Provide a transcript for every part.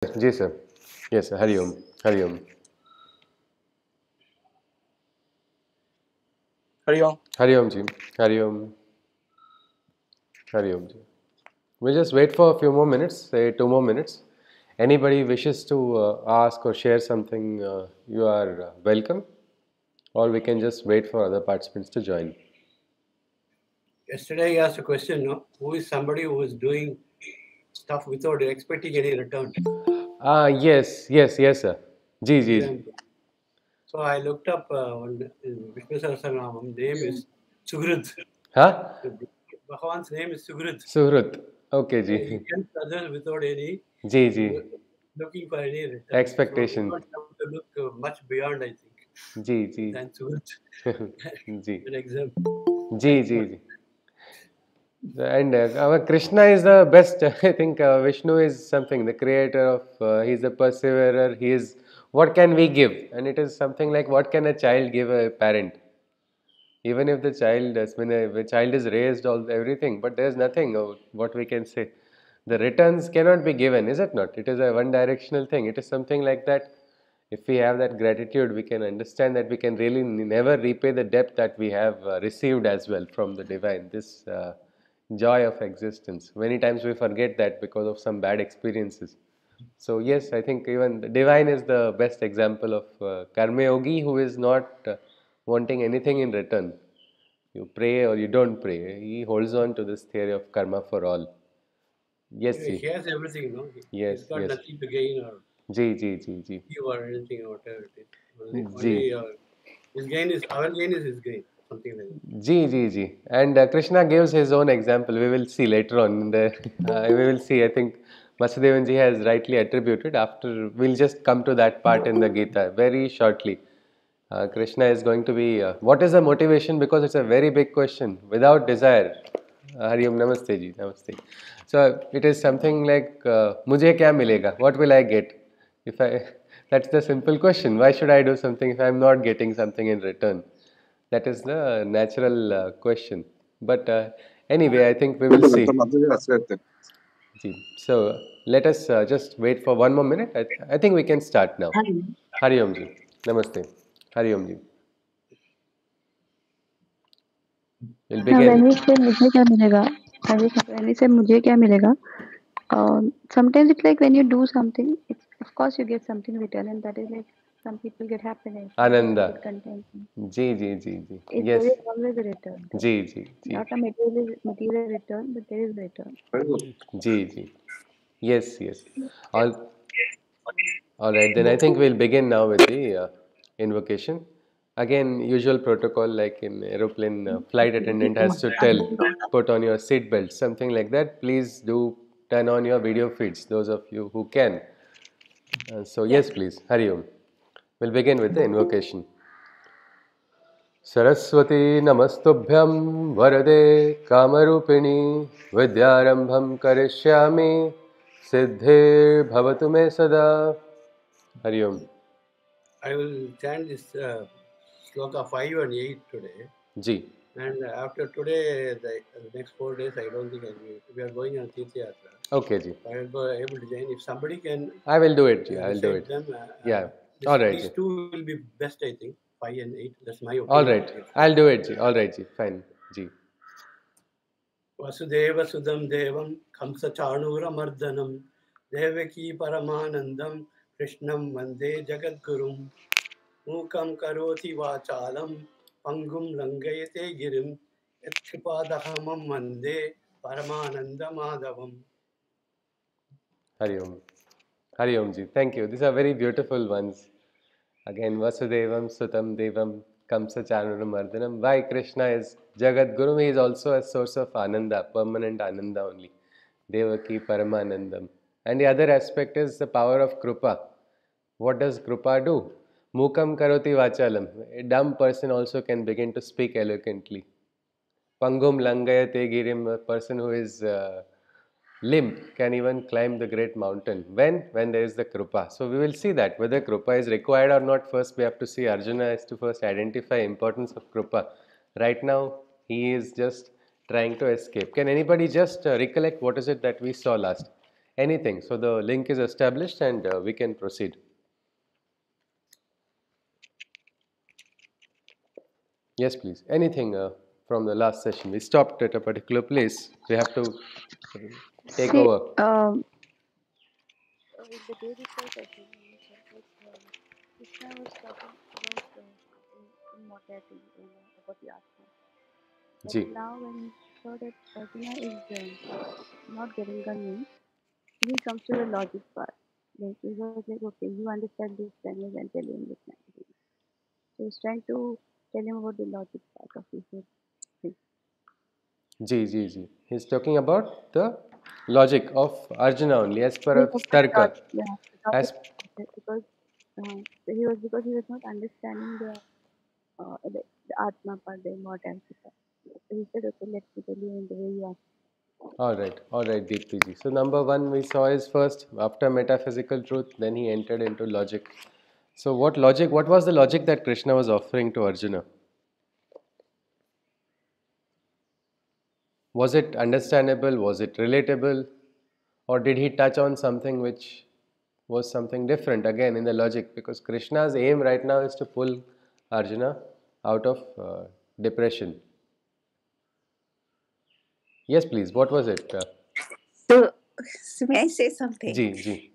जी sir, yes sir, हरिओम, हरिओम, हरिओम। हरिओम जी, हरिओम, हरिओम जी. We'll just wait for a few more minutes, say 2 more minutes. Anybody wishes to ask or share something, you are welcome, or we can just wait for other participants to join. Yesterday I asked a question, no? Who is somebody who is doing stuff without expecting any return? Yes, sir. Ji, ji, ji. Example. So I looked up Vishnu Sahasranamam, name is Sugrud. Huh? Bhagavan's name is Sugrud. Suhrut. Okay, So ji. he helps others without any Ji, ji. looking for any return. Expectation. So we don't have to look much beyond, I think, Ji, ji. than Sugrud. Ji. An example. Ji, ji, ji. And our Krishna is the best. I think Vishnu is something, the creator of, he's a perseverer, he is, what can we give? And it is something like, what can a child give a parent? Even if the child, when a child is raised, all everything, but there is nothing, what we can say. The returns cannot be given, is it not? It is a one directional thing. It is something like that. If we have that gratitude, we can understand that we can really never repay the debt that we have received as well from the divine. This joy of existence. Many times we forget that because of some bad experiences. So yes, I think even the divine is the best example of karma yogi who is not wanting anything in return. You pray or you don't pray. He holds on to this theory of karma for all. Yes, He ji. has everything, no? Yes, He's got yes. nothing to gain or Ji, ji, ji, ji. give or anything or whatever it is. Ji. His gain is our gain is his gain, something like that. Ji, ji, ji. And Krishna gives his own example. We will see later on. We will see. I think Vasudevan ji has rightly attributed. After we'll just come to that part in the Gita very shortly. Krishna is going to be. What is the motivation? Because it's a very big question. Without desire. Hari Om, Namaste ji, Namaste. So it is something like, मुझे क्या मिलेगा? What will I get? If I, that's the simple question. Why should I do something if I am not getting something in return? That is the natural question. But anyway, I think we will see. So let us just wait for one more minute. I think we can start now. Hari Om ji. Namaste. Hari Om ji. We'll When begin. we say मुझे क्या मिलेगा, when we say मुझे क्या मिलेगा, sometimes it's like when you do something, it's, of course you get something return, and that is like some people get happiness, Ananda. get contentment. Ji, ji, ji, ji. There Yes. is always a return. Ji, ji, ji. Not a material return, but there is return. Ji, ji. Yes, yes. All, all right, then I think we'll begin now with the invocation. Again, usual protocol like in aeroplane, flight attendant has to tell, put on your seat belt, something like that. Please do turn on your video feeds, those of you who can. So yes, please, Hari Om. We'll begin with the invocation. Saraswati Namastubhyam Varade Kamarupini Vidyarambham Karishyami Siddhe Bhavatu Me Sada. Hari Om. I will chant this Shloka 5 and 8 today. Ji. And after today, the next 4 days, I don't think we are going on Tirtha Yatra. Okay, Ji. I will be able to join. If somebody can, I will do it, Ji. I will do it. Them, Yeah. All right, these Ji. two will be best, I think. 5 and 8. That's my opinion. All right. I'll do it, Ji. All right, Ji. Fine, Ji. Vasudeva Sudam Devam Kamsa Chanura Mardhanam Devaki Paramanandam Krishnam Vande Jagadgurum Mukam Karoti Vachalam Pangum Langayate Girim Yatkripadahamam Vande Paramananda Madhavam. Hari Om. Hari Om Ji. Thank you. These are very beautiful ones. Again, Vasudevam Sutam Devam Kamsa Chanuram Mardhanam. Why Krishna is Jagat Guru? He is also a source of Ananda, permanent Ananda only. Devaki Paramanandam. And the other aspect is the power of Krupa. What does Krupa do? Mukam Karoti Vachalam. A dumb person also can begin to speak eloquently. Pangum Langayate Girim, a person who is limp can even climb the great mountain. When there is the Krupa. So we will see that whether Krupa is required or not. First we have to see. Arjuna has to first identify importance of Krupa. Right now he is just trying to escape. Can anybody just recollect what is it that we saw last? anything. So the link is established and we can proceed. Yes, please. Anything from the last session. We stopped at a particular place. We have to take See, over. in the day before session, you said that Krishna was talking about immortality, about the Atma. But Ji. now when he saw that Arjuna is not getting convinced, he comes to the logic part. Like he was like, okay, you understand this language and tell him this language. So he's trying to tell him about the logic part of his thing. Ji. He's talking about the logic of Arjuna only as per Yes, of of the Tarka. the As logic because because he was not understanding the Atma part, the immortality part. So he said, okay, let me tell you in the way you ask. all right, Deepti ji. So number one we saw is first after metaphysical truth, then he entered into logic. So what logic? What was the logic that Krishna was offering to Arjuna? Was it understandable? Was it relatable? Or did he touch on something which was something different again in the logic? Because Krishna's aim right now is to pull Arjuna out of depression. Yes, please. What was it? So, may I say something? Ji.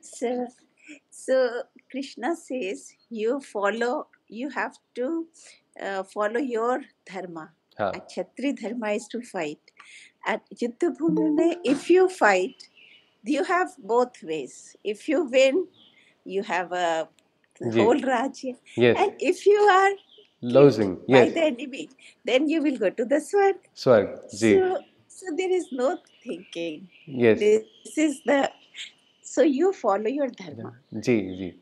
So Krishna says you have to follow your dharma. Ha. A Kshatri dharma is to fight. At Yuddha Bhumi mein, if you fight, you have both ways. If you win, you have a Ji. whole Rajya. Yes. And if you are Losing. killed by Yes. the enemy, then you will go to the Swarg. Swarg. Ji. So there is no thinking. Yes. This is the. So you follow your dharma. Ji.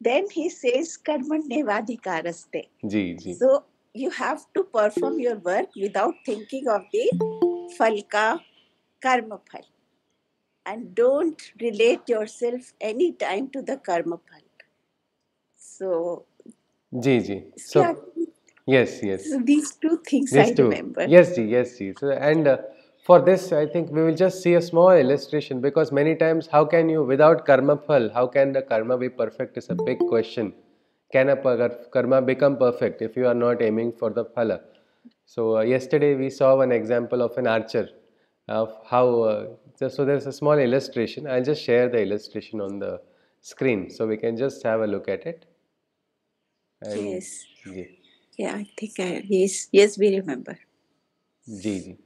Then he says karmanyevadhikaraste. Ji. So you have to perform your work without thinking of the falka karma phal. And don't relate yourself any time to the karma phal. So Ji. So yes. So these two things These I two. remember. Yes, ji. So, and for this, I think we will just see a small illustration because many times, how can you, without karma phal, how can the karma be perfect is a big question. Can a karma become perfect if you are not aiming for the phala? So, yesterday we saw one example of an archer of how, so there's a small illustration. I'll just share the illustration on the screen so we can just have a look at it. And, Yes. Ji. Yeah, I think yes, we remember. Ji.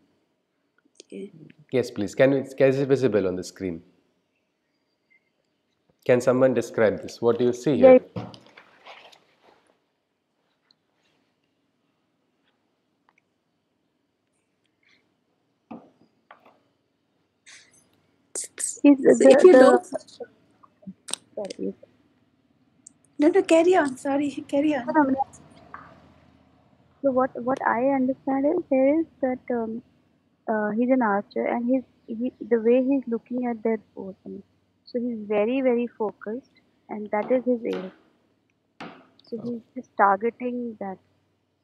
Yeah. Yes, please. Can it visible on the screen? Can someone describe this? What do you see here? If you look. Sorry. No, carry on. Sorry, carry on. So what I understand is there is that he's an archer and the way he's looking at that bow. So he's very very focused and that is his aim. So he's just targeting that.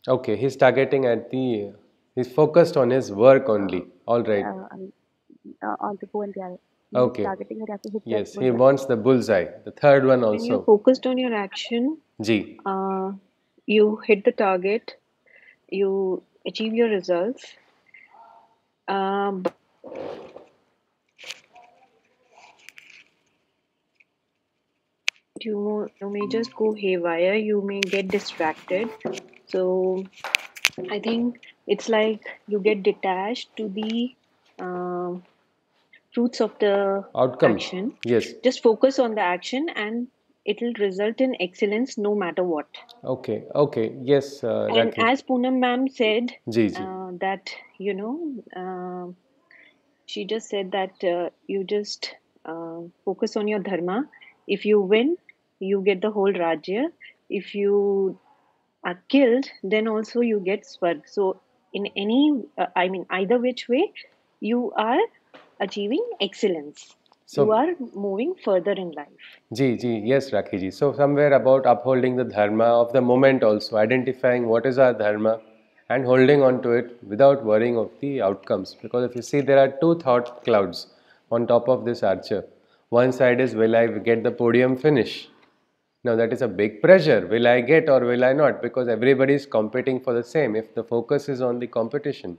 Okay, he's targeting at the. He's focused on his work only. All right. On the bow and the arrow. He's Okay. targeting it after hit Yes, that he wants the bullseye. The third one When you're also. focused on your action, Ji. you hit the target, you achieve your results. But you may just go haywire, you may get distracted. So I think it's like you get detached to the fruits of the Outcome. action. Yes. Just focus on the action and it will result in excellence no matter what. Okay. Yes, And Rakhi. as Poonam ma'am said, Ji. that, she just said that you just focus on your dharma. If you win, you get the whole Rajya. If you are killed, then also you get Swarg. So in either which way, you are achieving excellence. So, you are moving further in life. Ji. Yes, Rakhi ji. So somewhere about upholding the dharma of the moment also, identifying what is our dharma and holding on to it without worrying of the outcomes. Because if you see, there are two thought clouds. on top of this archer. One side is, will I get the podium finish? Now that is a big pressure. Will I get or will I not? Because everybody is competing for the same. If the focus is on the competition,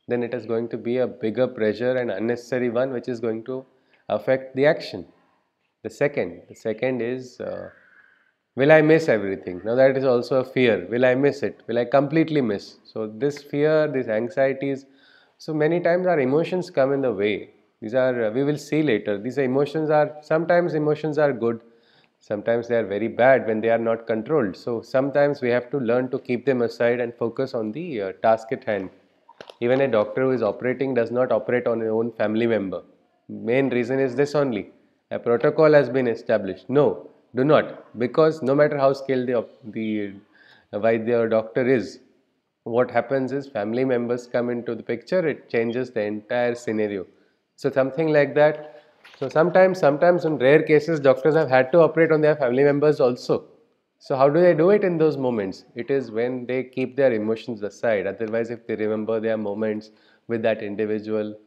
then it is going to be a bigger pressure and unnecessary one, which is going to affect the action. The second is, will I miss everything? Now that is also a fear. Will I miss it? Will I completely miss? So this fear, these anxieties, so many times our emotions come in the way. These are, we will see later, these emotions are, sometimes emotions are good, sometimes they are very bad when they are not controlled. So sometimes we have to learn to keep them aside and focus on the task at hand. Even a doctor who is operating does not operate on his own family member. Main reason is this only. A protocol has been established. No, do not. Because no matter how skilled the Vaidya or doctor is, what happens is family members come into the picture, it changes the entire scenario. So something like that. So sometimes in rare cases, doctors have had to operate on their family members also. So how do they do it in those moments? It is when they keep their emotions aside. Otherwise, if they remember their moments with that individual,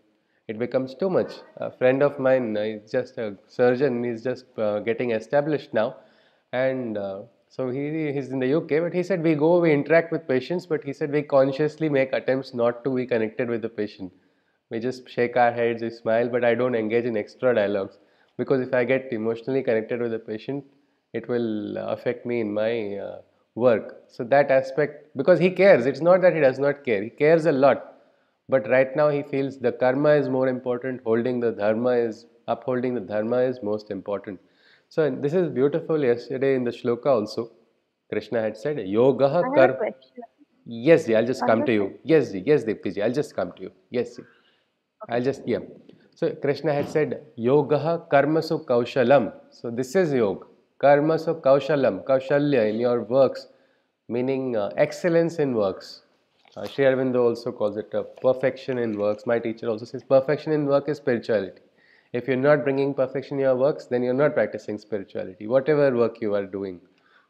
it becomes too much. A friend of mine is just a surgeon. He's just getting established now, and so he's in the UK. But he said we interact with patients, but he said we consciously make attempts not to be connected with the patient. We just shake our heads, we smile, but I don't engage in extra dialogues because if I get emotionally connected with the patient, it will affect me in my work. So that aspect, because he cares, it's not that he does not care, he cares a lot. But right now he feels the karma is more important, upholding the dharma is most important. So this is beautiful. Yesterday in the shloka also, Krishna had said, I Yogaha have a kar. question. Yes, ji, I'll just I have come a to you. question. Yes, ji, yes, Deepti ji, I'll just come to you. Yes, ji. Okay. I'll just, yeah. So Krishna had said, Yogaha karmasu kaushalam. So this is yoga. Karmasu kaushalam, kaushalya in your works, meaning excellence in works. Sri Aurobindo also calls it perfection in works. My teacher also says perfection in work is spirituality. If you're not bringing perfection in your works, then you're not practicing spirituality, whatever work you are doing.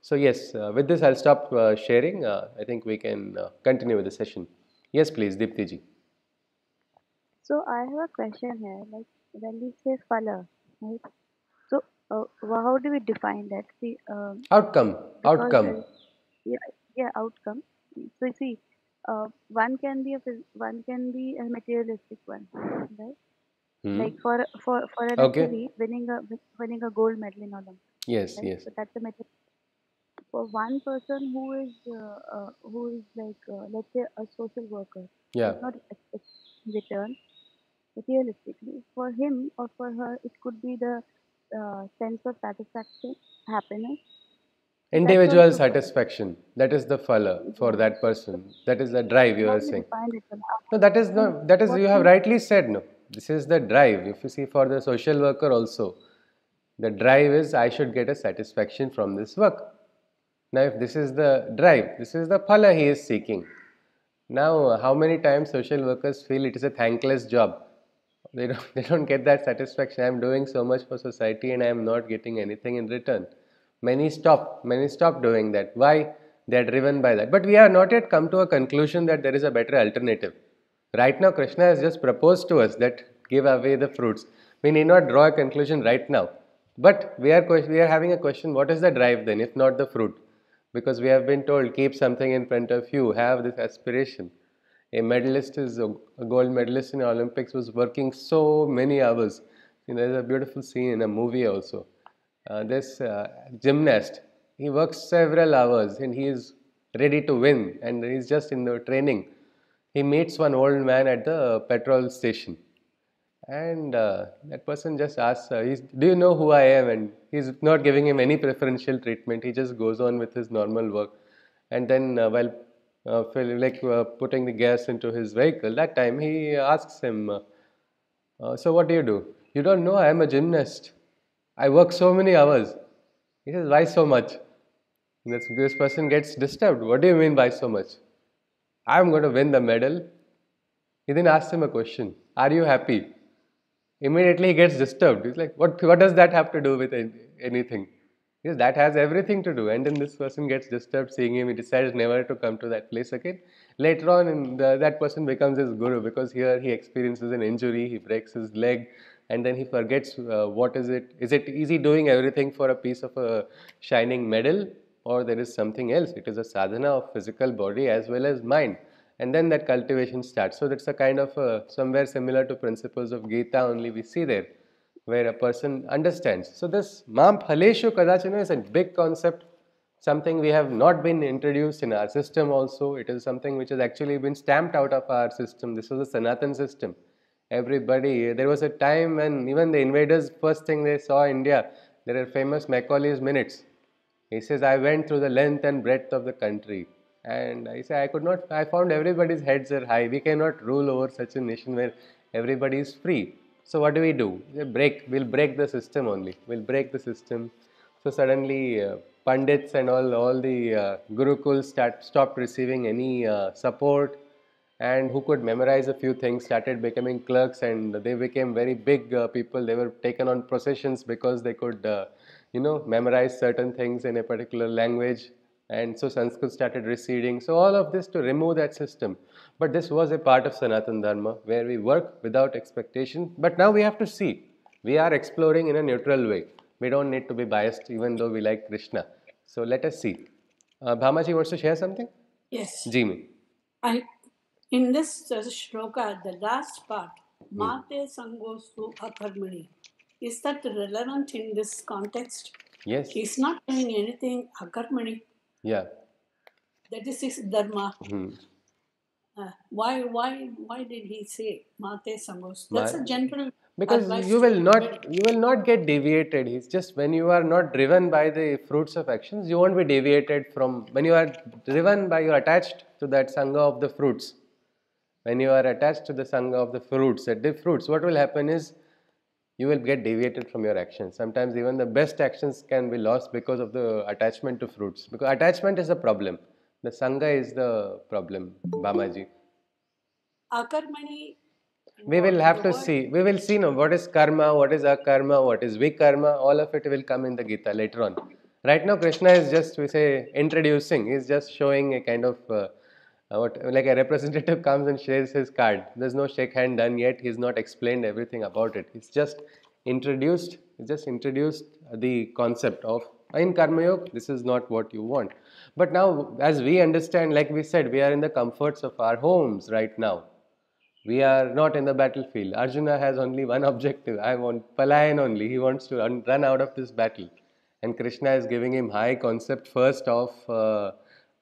So yes, with this I'll stop sharing. I think we can continue with the session. Yes, please, Deepti ji. So I have a question here. Like when we say phala, right? So how do we define that? See, Outcome, because outcome. yeah, yeah, outcome. So you see, one can be a materialistic one, right? Hmm. Like for an Okay. athlete winning a gold medal in Olympics, Yes, right? yes. So that's a material. For one person who is like let's say a social worker, Yeah. does not expect return materialistically. For him or for her, it could be the sense of satisfaction, happiness. So that's Individual also for us. satisfaction. That is the phala for Yeah. that So person. That is the drive you how are do you saying. define it? No, that is No, no. not, that is, What you have is rightly said, no. This is the drive. If you see for the social worker also, the drive is I should get a satisfaction from this work. Now, if this is the drive, this is the phala he is seeking. Now, how many times social workers feel it is a thankless job? They don't get that satisfaction. I am doing so much for society and I am not getting anything in return. Many stop doing that. Why? They are driven by that. But we have not yet come to a conclusion that there is a better alternative. Right now, Krishna has just proposed to us that give away the fruits. We need not draw a conclusion right now. But we are having a question, what is the drive then, if not the fruit? Because we have been told, keep something in front of you, have this aspiration. A gold medalist in the Olympics was working so many hours. There's a beautiful scene in a movie also. This gymnast, he works several hours and he is ready to win and he's just in the training. He meets one old man at the petrol station and that person just asks, do you know who I am? And he's not giving him any preferential treatment. He just goes on with his normal work. And then while putting the gas into his vehicle, that time he asks him, so what do you do? You don't know, I am a gymnast. I work so many hours. He says, why so much? This person gets disturbed. What do you mean by so much? I'm going to win the medal. He then asks him a question. Are you happy? Immediately he gets disturbed. He's like, what does that have to do with anything? Yes, that has everything to do. And then this person gets disturbed seeing him. He decides never to come to that place again. Later on, that person becomes his guru because here he experiences an injury. He breaks his leg. and then he forgets what is it. Is he doing everything for a piece of a shining medal, or there is something else? It is a sadhana of physical body as well as mind, and then that cultivation starts. So that's a kind of somewhere similar to principles of Gita, only we see there where a person understands. So this mam phaleshu kadachana is a big concept, something we have not been introduced in our system also. It is something which has actually been stamped out of our system. This was a Sanatan system. Everybody, there was a time when even the invaders, first thing they saw India, there are famous Macaulay's minutes. He says, I went through the length and breadth of the country. And I say, I could not, I found everybody's heads are high. We cannot rule over such a nation where everybody is free. So what do? We'll break the system only. We'll break the system. So suddenly Pandits and all the Gurukuls stopped receiving any support, and who could memorize a few things started becoming clerks, and they became very big people. They were taken on processions because they could memorize certain things in a particular language, and so Sanskrit started receding. So all of this to remove that system. But this was a part of Sanatan Dharma where we work without expectation. But now we have to see, we are exploring in a neutral way. We don't need to be biased even though we like Krishna. So let us see. Bhamaji wants to share something? Yes. Jimmy. In this shloka, the last part, Mate Sangosu Akarmani, is that relevant in this context? Yes. He's not doing anything Akarmani. Yeah. That is his dharma. Why did he say Mate Sangosu? That's a general because advice you will not get deviated. It's just when you are not driven by the fruits of actions, you won't be deviated from. When you are driven by, you are attached to that sangha of the fruits. When you are attached to the sangha of the fruits, what will happen is you will get deviated from your actions. Sometimes even the best actions can be lost because of the attachment to fruits. Because attachment is the problem. The sangha is the problem, Bamaji. Akarmani. We will have to see. We will see now what is karma, what is akarma, what is vikarma. All of it will come in the Gita later on. Right now, Krishna is just, we say, introducing. He's just showing a kind of like a representative comes and shares his card. There's no shake hand done yet. He's not explained everything about it. He's just introduced. He just introduced the concept of in karma yoga. This is not what you want. But now, as we understand, like we said, we are in the comforts of our homes right now. We are not in the battlefield. Arjuna has only one objective. I want Palayan only. He wants to run out of this battle. And Krishna is giving him high concept first of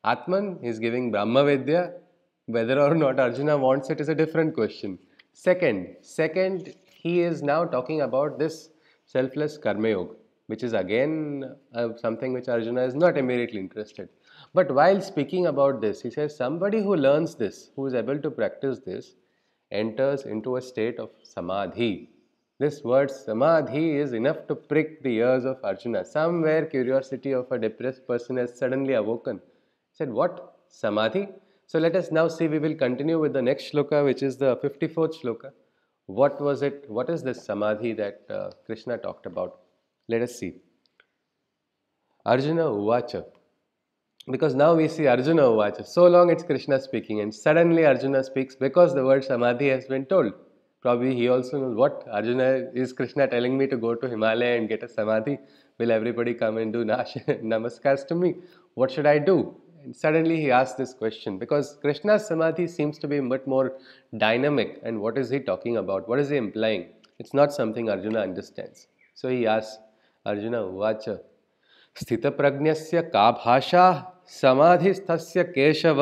Atman. He is giving Brahma Vidya. Whether or not Arjuna wants it is a different question. Second, he is now talking about this selfless Karma Yoga, which is again something which Arjuna is not immediately interested. But while speaking about this, he says somebody who learns this, who is able to practice this, enters into a state of Samadhi. This word Samadhi is enough to prick the ears of Arjuna. Somewhere curiosity of a depressed person has suddenly awoken. He said, what? Samadhi? So let us now see, we will continue with the next shloka, which is the 54th shloka. What was it? What is this Samadhi that Krishna talked about? Let us see. Arjuna Uvacha. Because now we see Arjuna Uvacha. So long it's Krishna speaking, and suddenly Arjuna speaks because the word Samadhi has been told. Probably he also knows what Arjuna is. Krishna telling me to go to Himalaya and get a Samadhi. Will everybody come and do namaskars to me? What should I do? And suddenly he asks this question because Krishna's Samadhi seems to be much more dynamic. And what is he talking about? What is he implying? It's not something Arjuna understands. So he asks Arjuna Uvacha. स्थितप्रज्ञस्य का भाषा समाधिस्थस्य केशव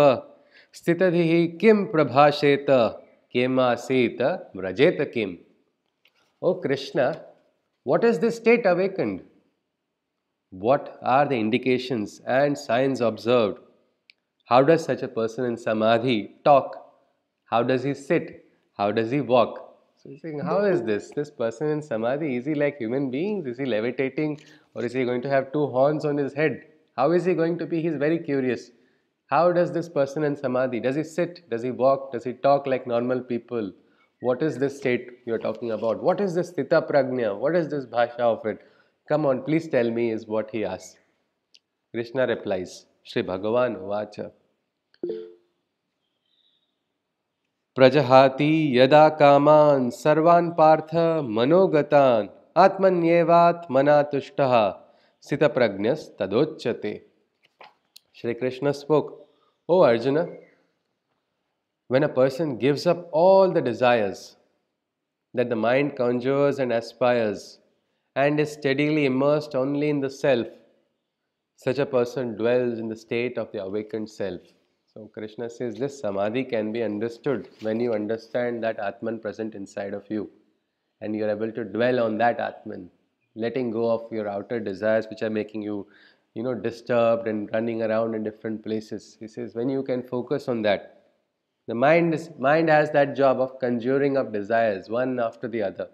स्थितधिः किं प्रभाषेत किमासीत व्रजेत किम. O Krishna, what is this state awakened? What are the indications and signs observed? How does such a person in Samadhi talk? How does he sit? How does he walk? So he's saying, how is this? This person in Samadhi, is he like human beings? Is he levitating? Or is he going to have two horns on his head? How is he going to be? He's very curious. How does this person in Samadhi? Does he sit? Does he walk? Does he talk like normal people? What is this state you're talking about? What is this Stita Prajna? What is this Bhasha of it? Come on, please tell me, is what he asks. Krishna replies, Shri Bhagavan Uvacha. Prajahati yada kaman sarvan partha manogatan atmanyevat tushtaha sita pragnyas tadochyate. Shri Krishna spoke, O Arjuna, when a person gives up all the desires that the mind conjures and aspires and is steadily immersed only in the self, such a person dwells in the state of the awakened self. So Krishna says this Samadhi can be understood when you understand that Atman present inside of you and you are able to dwell on that Atman, letting go of your outer desires which are making you, disturbed and running around in different places. He says when you can focus on that, the mind has that job of conjuring up desires one after the other,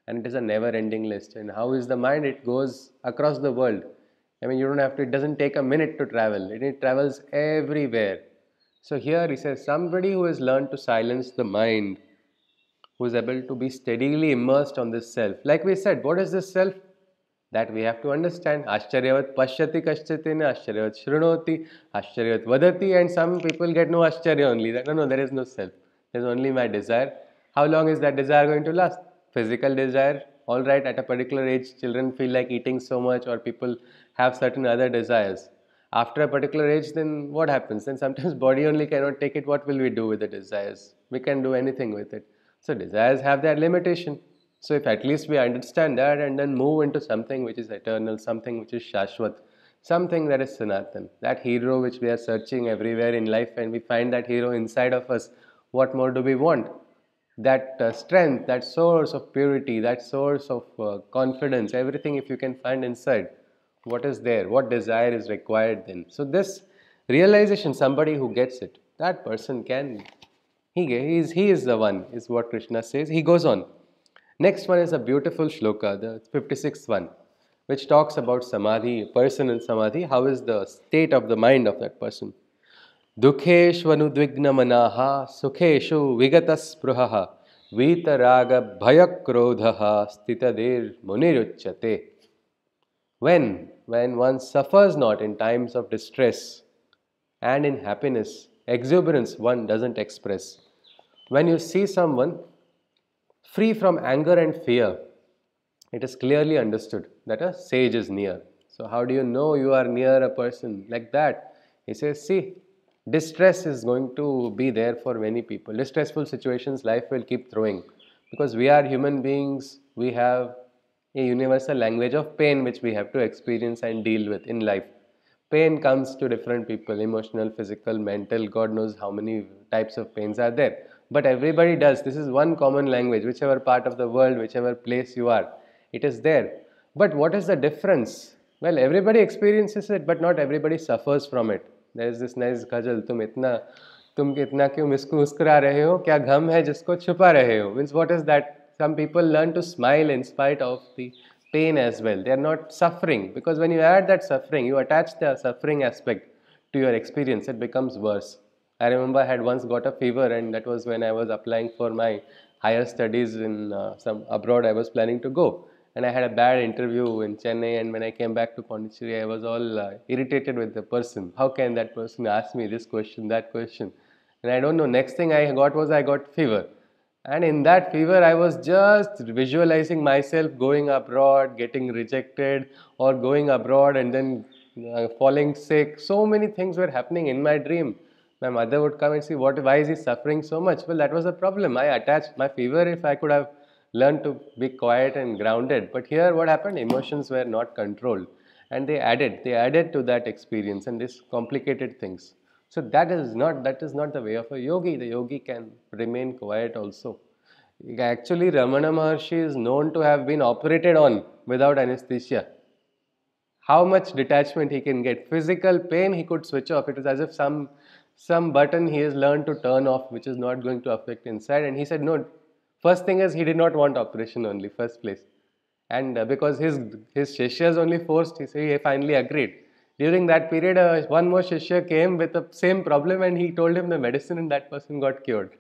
and it is a never-ending list. And how is the mind? It goes across the world. I mean, you don't have to. It doesn't take a minute to travel. It travels everywhere. So here he says somebody who has learned to silence the mind, who is able to be steadily immersed on this self. Like we said, what is this self? That we have to understand. Ashcharyavat pashyati kaschatena, Ashcharyavat shrunoti, Ashcharyavat vadati, and some people get no Ashcharya only. That, no, there is no self. There is only my desire. How long is that desire going to last? Physical desire, alright, at a particular age, children feel like eating so much, or people have certain other desires. After a particular age, then what happens? Then sometimes body only cannot take it. What will we do with the desires? We can do anything with it. So desires have their limitation. So if at least we understand that and then move into something which is eternal, something which is Shashwat, something that is Sanatan, that hero which we are searching everywhere in life, and we find that hero inside of us, what more do we want? That strength, that source of purity, that source of confidence, everything if you can find inside, what is there, what desire is required then? So this realization, somebody who gets it, that person can, he is the one, is what Krishna says. He goes on. Next one is a beautiful shloka, the 56th one, which talks about Samadhi, a person in Samadhi, how is the state of the mind of that person. Dukheshvanudvigna manaha sukheshu vigataspraha vitaraga bhayakrodhaha stitadir muniruchyate. When one suffers not in times of distress and in happiness, exuberance one doesn't express. When you see someone free from anger and fear, it is clearly understood that a sage is near. So how do you know you are near a person like that? He says, see, distress is going to be there for many people. Distressful situations life will keep throwing, because we are human beings. We have a universal language of pain which we have to experience and deal with in life. Pain comes to different people, emotional, physical, mental, God knows how many types of pains are there. But everybody does. This is one common language, whichever part of the world, whichever place you are, it is there. But what is the difference? Well, everybody experiences it, but not everybody suffers from it. There is this nice ghazal, तुम इतना क्यों मुस्कुरा रहे हो, क्या गम है जिसको छुपा रहे हो? Means what is that? Some people learn to smile in spite of the pain as well. They are not suffering, because when you add that suffering, you attach the suffering aspect to your experience, it becomes worse. I remember I had once got a fever, and that was when I was applying for my higher studies in some abroad. I was planning to go, and I had a bad interview in Chennai, and when I came back to Pondicherry, I was all irritated with the person. How can that person ask me this question, that question? And I don't know, next thing I got was I got fever. And in that fever, I was just visualizing myself going abroad, getting rejected, or going abroad and then falling sick. So many things were happening in my dream. My mother would come and say, why is he suffering so much? Well, that was a problem. I attached my fever. If I could have learned to be quiet and grounded. But here what happened? Emotions were not controlled. And they added to that experience, and this complicated things. So that is not the way of a yogi. The yogi can remain quiet also. Actually, Ramana Maharshi is known to have been operated on without anesthesia. How much detachment he can get. Physical pain he could switch off. It is as if some button he has learned to turn off, which is not going to affect inside. And he said no. First thing is, he did not want operation only, first place. And because his Shishyas only forced, he finally agreed. During that period, one more Shishya came with the same problem, and he told him the medicine, and that person got cured.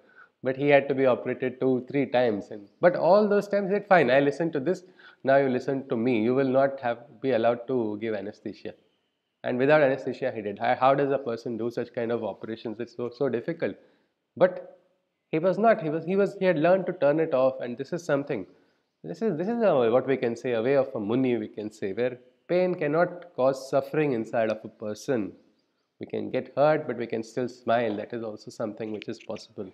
But he had to be operated 2-3 times. But all those times he said, fine, I listened to this, now you listen to me. You will not be allowed to give anesthesia. And without anesthesia he did. How does a person do such kind of operations? It's so difficult. But He was not. He had learned to turn it off, and this is something. This is what we can say, a way of a muni, we can say, where pain cannot cause suffering inside of a person. We can get hurt, but we can still smile. That is also something which is possible.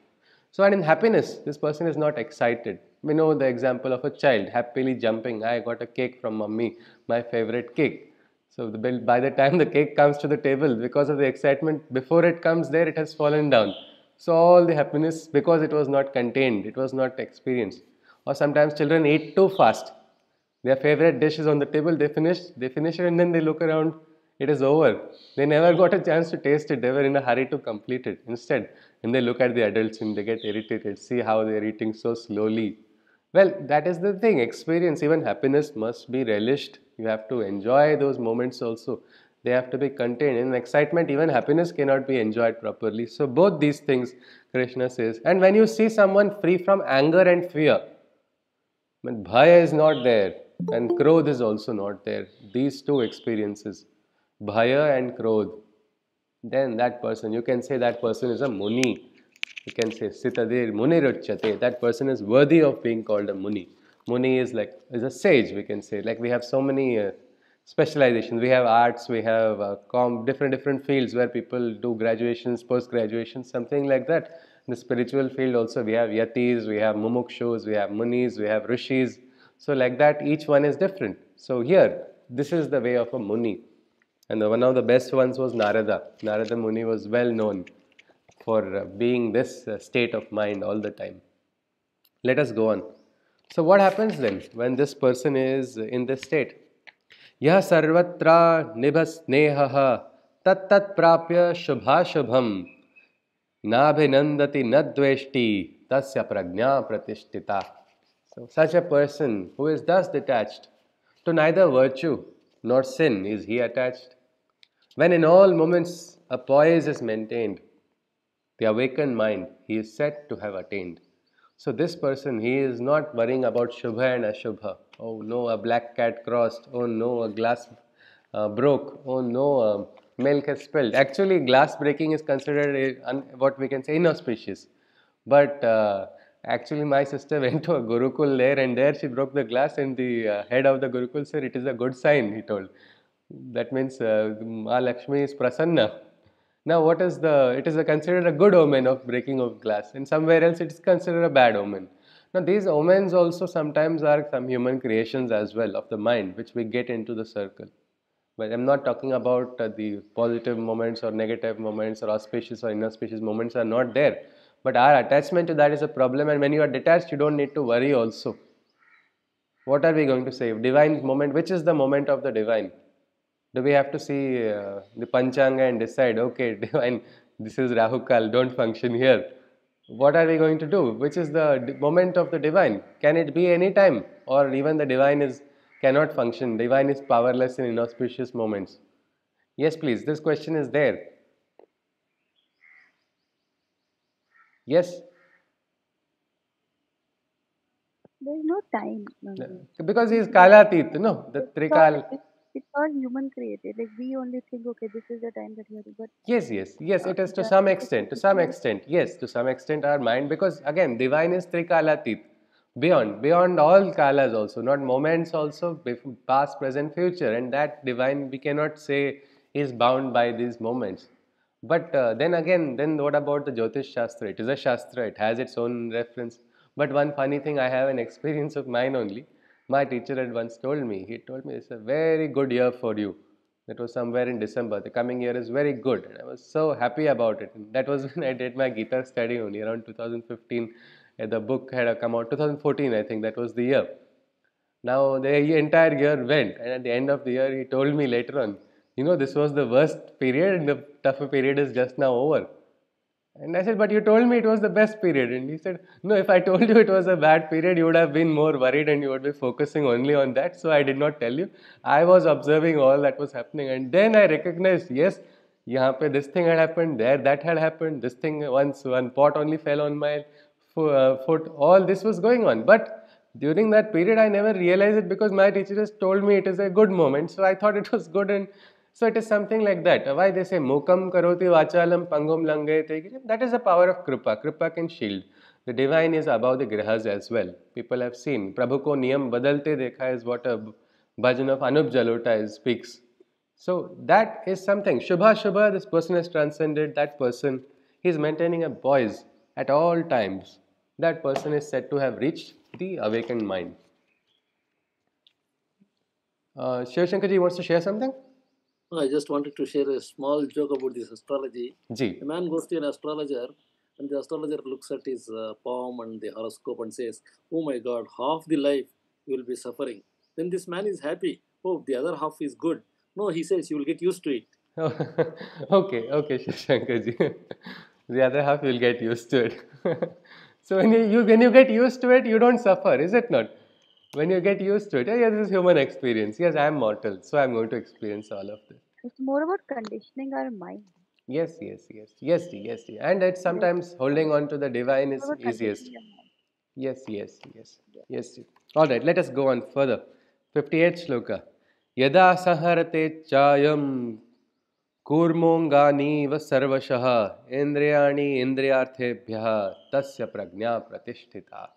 So, and in happiness, this person is not excited. We know the example of a child happily jumping. I got a cake from mummy, my favorite cake. So by the time the cake comes to the table, because of the excitement, before it comes there, it has fallen down. So all the happiness, because it was not contained, it was not experienced. Or sometimes children eat too fast. Their favorite dish is on the table, they finish it and then they look around, it is over. They never got a chance to taste it, they were in a hurry to complete it. Instead, when they look at the adults and they get irritated, see how they are eating so slowly. Well, that is the thing, experience, even happiness must be relished. You have to enjoy those moments also. They have to be contained. In excitement, even happiness cannot be enjoyed properly. So both these things, Krishna says. And when you see someone free from anger and fear, when bhaya is not there and krodh is also not there, these two experiences, bhaya and krodh, then that person, you can say that person is a muni. You can say sitadir muniruchyate. That person is worthy of being called a muni. Muni is a sage, we can say. Like we have so many specializations. We have arts, we have different fields where people do graduations, post graduations, something like that. In the spiritual field also we have yatis, we have mumukshus, we have munis, we have rishis. So like that, each one is different. So here, this is the way of a muni. And one of the best ones was Narada. Narada Muni was well known for being this state of mind all the time. Let us go on. So, what happens then when this person is in this state? Yah sarvatra nibhasneha tat tat prapya shubhashubham nabhinandati nadveshti tasya prajna pratishtita. So, such a person who is thus detached to neither virtue nor sin is he attached. When in all moments a poise is maintained, the awakened mind he is said to have attained. So this person, he is not worrying about Shubha and Ashubha. Oh no, a black cat crossed. Oh no, a glass broke. Oh no, milk has spilled. Actually, glass breaking is considered what we can say inauspicious. But actually, my sister went to a Gurukul there, and there she broke the glass, and the head of the Gurukul said, "It is a good sign," he told. That means Ma Lakshmi is prasanna. Now, what is it is considered a good omen of breaking of glass, and somewhere else it is considered a bad omen. Now, these omens also sometimes are some human creations as well of the mind, which we get into the circle. But I'm not talking about the positive moments or negative moments or auspicious or inauspicious moments are not there. But our attachment to that is a problem, and when you are detached, you don't need to worry also. What are we going to say? Divine moment, which is the moment of the divine? Do we have to see the Panchanga and decide, okay, divine, this is Rahukal, don't function here? What are we going to do? Which is the moment of the divine? Can it be any time? Or even the divine cannot function? Divine is powerless in inauspicious moments. Yes, please, this question is there. Yes? There is no time. Because he is Kalatit, no? The Trikal. It's all human created. Like we only think, okay, this is the time that we have to. But Yes, it is to some extent. Yes, to some extent our mind, because again, divine is Trikalatit, beyond all kalas also, not moments also, past, present, future, and that divine we cannot say is bound by these moments. But then again, then what about the Jyotish Shastra? It is a Shastra, it has its own reference. But one funny thing, I have an experience of mine only. My teacher had once told me, he told me it's a very good year for you. That was somewhere in December. The coming year is very good. And I was so happy about it. And that was when I did my Gita study only around 2015. The book had come out 2014, I think that was the year. Now the entire year went, and at the end of the year, he told me later on, this was the worst period, and the tougher period is just now over. And I said, but you told me it was the best period. And he said, no, if I told you it was a bad period, you would have been more worried and you would be focusing only on that. So I did not tell you. I was observing all that was happening. And then I recognized, yes, yahan pe this thing had happened, there that had happened, this thing, once one pot only fell on my foot, all this was going on. But during that period, I never realized it because my teacher just told me it is a good moment. So I thought it was good, and so it is something like that. Why they say mukam karoti vachalam pangum langayate. That is the power of kripa. Kripa can shield. The divine is above the grihas as well. People have seen. Prabhu ko niyam badalte dekha is what a bhajan of Anup Jalota speaks. So that is something. Shubha Shubha, this person has transcended that person. He is maintaining a poise at all times. That person is said to have reached the awakened mind. Shiv Shankarji wants to share something? No, I just wanted to share a small joke about this astrology. Ji. A man goes to an astrologer, and the astrologer looks at his palm and the horoscope and says, "Oh my God, half the life you will be suffering." Then this man is happy. Oh, the other half is good. No, he says, "You will get used to it." Okay, Shiv Shankarji. The other half you'll get used to it. So when you get used to it, you don't suffer, is it not? When you get used to it, yeah, this is human experience. Yes, I am mortal, so I'm going to experience all of this. It's more about conditioning our mind. Yes. And it's sometimes holding on to the divine is More about easiest. conditioning our mind. Yes. All right, let us go on further. 58th shloka. Yada saharate chayam कूर्मोऽङ्गानीव सर्वशः इन्द्रियाणि इन्द्रियार्थेभ्यः tasya prajna pratisthita.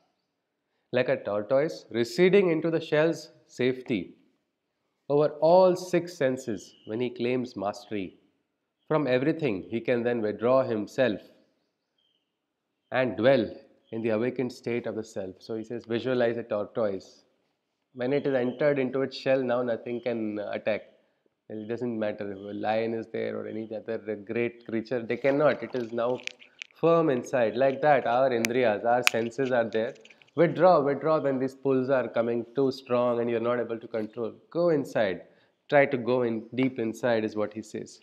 Like a tortoise receding into the shell's safety over all six senses when he claims mastery. From everything he can then withdraw himself and dwell in the awakened state of the self. So he says, visualize a tortoise. When it is entered into its shell, now nothing can attack. It doesn't matter if a lion is there or any other great creature, they cannot. It is now firm inside. Like that, our indriyas, our senses are there. Withdraw when these pulls are coming too strong and you're not able to control. Go inside. Try to go in deep inside is what he says.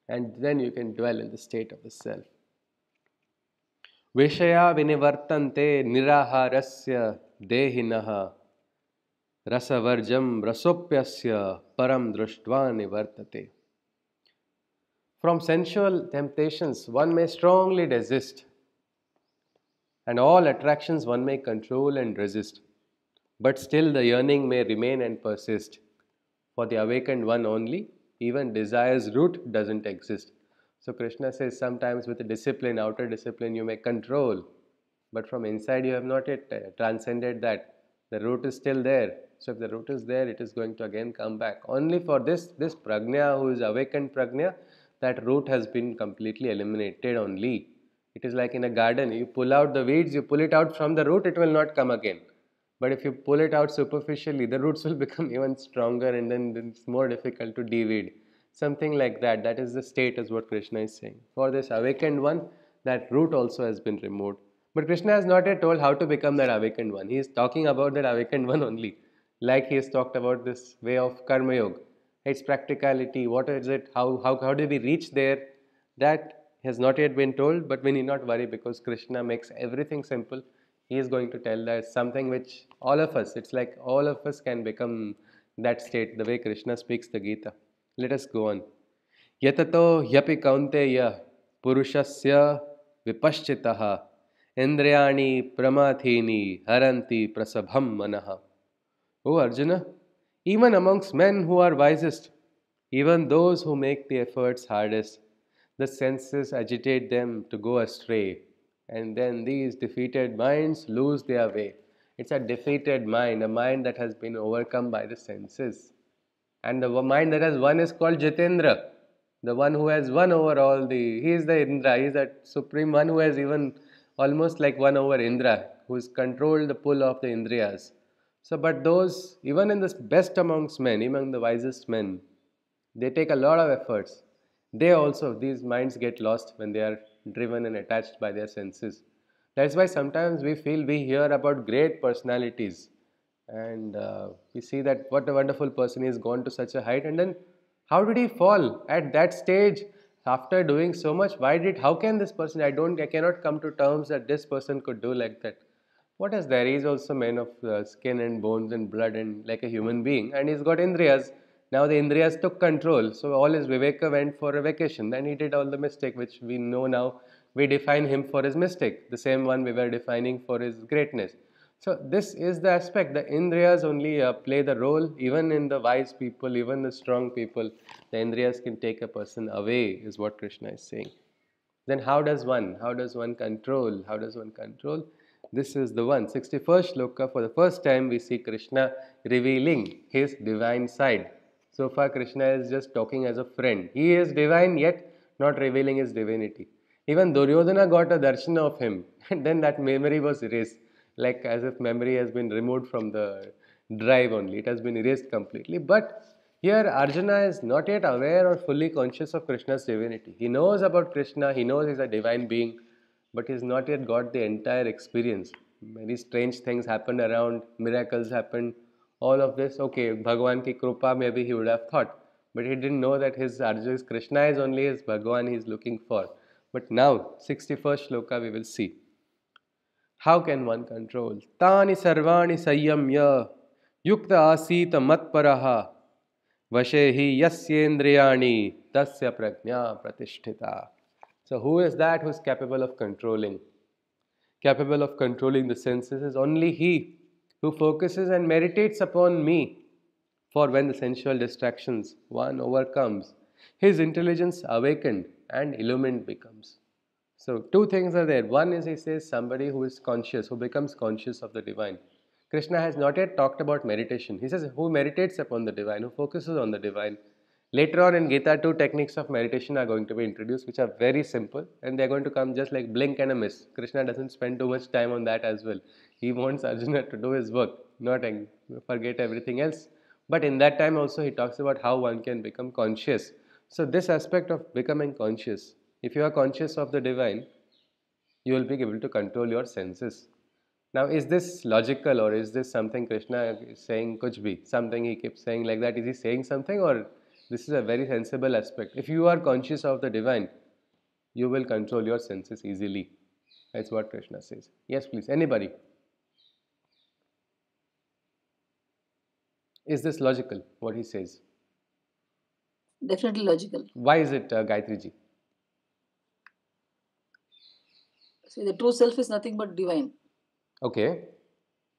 And then you can dwell in the state of the self. Vishaya vinivartante niraharasya dehinaha rasavarjam rasopyasya param drushtva nivartate. From sensual temptations one may strongly desist, and all attractions one may control and resist, but still the yearning may remain and persist. For the awakened one only, even desire's root doesn't exist. So Krishna says sometimes with discipline, outer discipline, you may control, but from inside you have not yet transcended that. The root is still there. So if the root is there, it is going to again come back. Only for this prajna, who is awakened prajna, that root has been completely eliminated only. It is like in a garden, you pull out the weeds, you pull it out from the root, it will not come again. But if you pull it out superficially, the roots will become even stronger and then it's more difficult to deweed. Something like that. That is the state, is what Krishna is saying. For this awakened one, that root also has been removed. But Krishna has not yet told how to become that awakened one. He is talking about that awakened one only. Like he has talked about this way of Karma Yoga. Its practicality, what is it, how do we reach there? That has not yet been told, but we need not worry because Krishna makes everything simple. He is going to tell that something which all of us, it's like all of us can become that state, the way Krishna speaks the Gita. Let us go on. Yatato hyapi kaunteya purushasya vipaschitaha indriyani pramathini haranti prasabham manaha. O Arjuna, even amongst men who are wisest, even those who make the efforts hardest, the senses agitate them to go astray, and then these defeated minds lose their way. It's a defeated mind, a mind that has been overcome by the senses. And the mind that has won is called Jitendra, the one who has won over all the. He is the Indra, he is that supreme one who has even almost like won over Indra, who has controlled the pull of the Indriyas. So, but those, even in the best amongst men, even the wisest men, they take a lot of efforts. They also, these minds get lost when they are driven and attached by their senses. That's why sometimes we feel we hear about great personalities and we see that what a wonderful person is gone to such a height, and then how did he fall at that stage after doing so much? How can this person, I cannot come to terms that this person could do like that. What is there? He is also man of skin and bones and blood and like a human being, and he's got indriyas. Now the indriyas took control, so all his viveka went for a vacation. Then he did all the mistake, which we know now. We define him for his mistake, the same one we were defining for his greatness. So this is the aspect. The indriyas only play the role, even in the wise people, even the strong people. The indriyas can take a person away, is what Krishna is saying. Then how does one control? How does one control? This is the one. 61st shloka. For the first time, we see Krishna revealing his divine side. So far, Krishna is just talking as a friend. He is divine, yet not revealing his divinity. Even Duryodhana got a darshan of him, and then that memory was erased, like as if memory has been removed from the drive only. It has been erased completely. But here, Arjuna is not yet aware or fully conscious of Krishna's divinity. He knows about Krishna, he knows he's a divine being, but he's not yet got the entire experience. Many strange things happened around, miracles happened, all of this. Okay, Bhagwan ki krupa, maybe he would have thought, but he didn't know that his Arjuna's Krishna is only his Bhagwan he is looking for. But now, 61st shloka, we will see. How can one control? Tani sarvani sayyamya yukta asita matparaha vashe hi yasyendriyani tasya prajna pratisthita. So who is that who is capable of controlling? Capable of controlling the senses is only he who focuses and meditates upon me. For when the sensual distractions one overcomes, his intelligence awakened and illumined becomes. So two things are there. One is, he says, somebody who is conscious, who becomes conscious of the divine. Krishna has not yet talked about meditation. He says who meditates upon the divine, who focuses on the divine. Later on in Gita, two techniques of meditation are going to be introduced, which are very simple, and they are going to come just like blink and a miss. Krishna doesn't spend too much time on that as well. He wants Arjuna to do his work, not forget everything else. But in that time also, he talks about how one can become conscious. So this aspect of becoming conscious, if you are conscious of the divine, you will be able to control your senses. Now, is this logical, or is this something Krishna is saying kuch bhi? Something he keeps saying like that? Is he saying something, or this is a very sensible aspect? If you are conscious of the divine, you will control your senses easily. That's what Krishna says. Yes, please. Anybody? Is this logical, what he says? Definitely logical. Why is it, Gayatri ji? See, the true self is nothing but divine. Okay.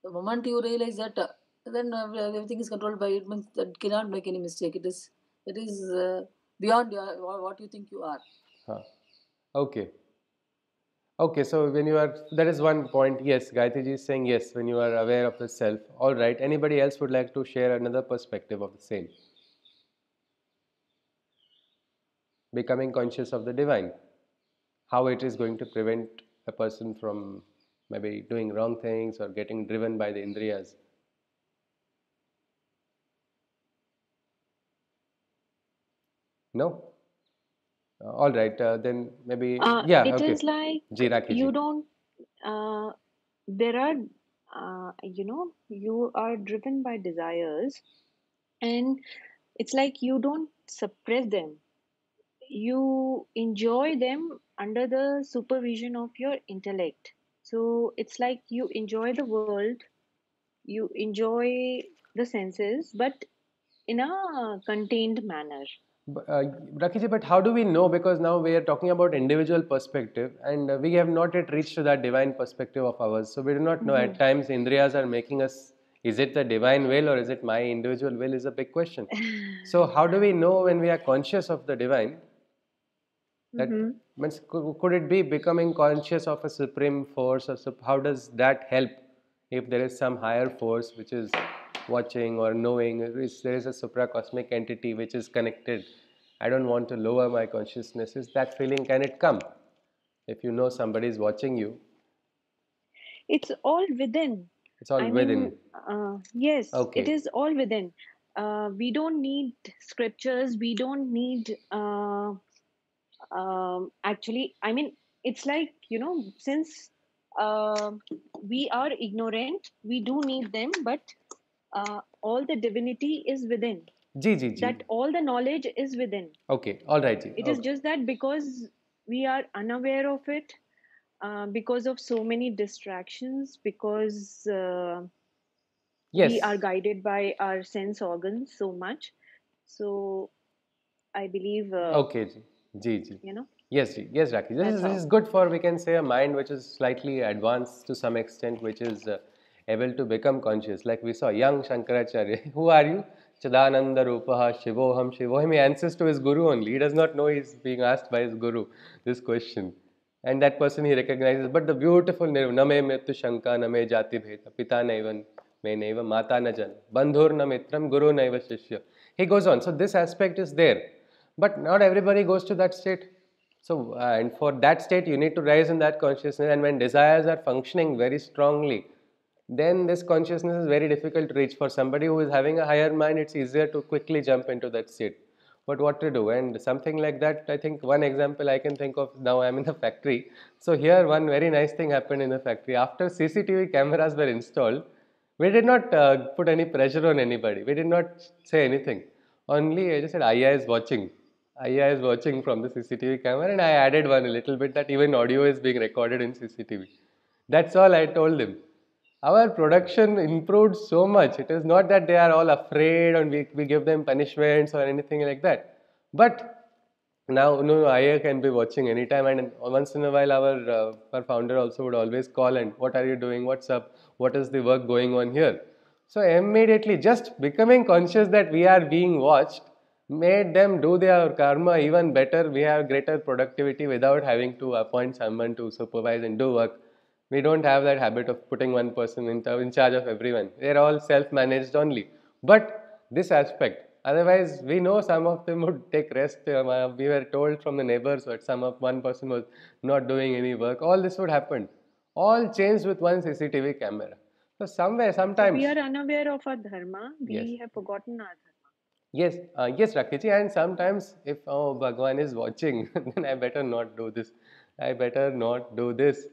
The moment you realize that, then everything is controlled by it. Means that cannot make any mistake. It is beyond what you think you are. Huh. Okay. Okay, so when you are, that is one point. Yes, Gayatri ji is saying yes, when you are aware of the self. All right. Anybody else would like to share another perspective of the same? Becoming conscious of the divine. How it is going to prevent a person from maybe doing wrong things or getting driven by the indriyas. No? All right, then maybe, yeah, It okay. is like Ji, Rakhi you ji. don't, there are, you are driven by desires, and it's like you don't suppress them. You enjoy them under the supervision of your intellect. So it's like you enjoy the world, you enjoy the senses, but in a contained manner. Rakhi ji, but how do we know? Because now we are talking about individual perspective, and we have not yet reached to that divine perspective of ours. So we do not know. At times, indriyas are making us. Is it the divine will, or is it my individual will? Is a big question. So how do we know when we are conscious of the divine? That means, could it be becoming conscious of a supreme force, or how does that help? If there is some higher force which is watching or knowing, there is a supracosmic entity which is connected. I don't want to lower my consciousness. Is that feeling, can it come? If you know somebody is watching you, It's all within. it's all I within. mean, yes, it Okay. is all within. We don't need scriptures. We don't need, actually, I mean, it's like, since we are ignorant, we do need them, but all the divinity is within. Ji, ji, ji. That all the knowledge is within. Okay, all right, ji. It is Okay. just that because we are unaware of it, because of so many distractions, because we Yes. are guided by our sense organs so much. So I believe, Okay, ji. Ji, ji. you know, Yes, ji. Yes, Rakhi. that's This how. is good for, we can say, a mind which is slightly advanced to some extent, which is able to become conscious. Like we saw young Shankaracharya. Who are you? Chidananda Rupaha Shivoham Shivoham. He answers to his guru only. He does not know he's being asked by his guru this question. And that person he recognizes. But the beautiful Name Mrityu Shanka Name Jati Bheda Pita Naivan Me Naiva Mata Najan Bandhur Namitram Guru Naiva Shishya. He goes on. So this aspect is there. But not everybody goes to that state. So, and for that state, you need to rise in that consciousness. And when desires are functioning very strongly, then this consciousness is very difficult to reach. For somebody who is having a higher mind, it's easier to quickly jump into that state. But what to do? And something like that, I think one example I can think of now, I'm in the factory. So, here one very nice thing happened in the factory. After CCTV cameras were installed, we did not put any pressure on anybody. We did not say anything. Only I just said, Aya is watching. Aya is watching from the CCTV camera, and I added one a little bit that even audio is being recorded in CCTV. That's all I told him. Our production improved so much. It is not that they are all afraid and we give them punishments or anything like that. But now, no, Aya can be watching anytime, and once in a while, our founder also would always call and what are you doing? What's up? What is the work going on here? So immediately, just becoming conscious that we are being watched made them do their karma even better. We have greater productivity without having to appoint someone to supervise and do work. We don't have that habit of putting one person in charge of everyone. They're all self-managed only. But this aspect, otherwise we know some of them would take rest. We were told from the neighbors that one person was not doing any work. All this would happen. All changed with one CCTV camera. So somewhere, sometimes. We are unaware of our dharma. Yes. We have forgotten our dharma. Yes, Rakiji, and sometimes if Bhagwan is watching, then I better not do this. I better not do this.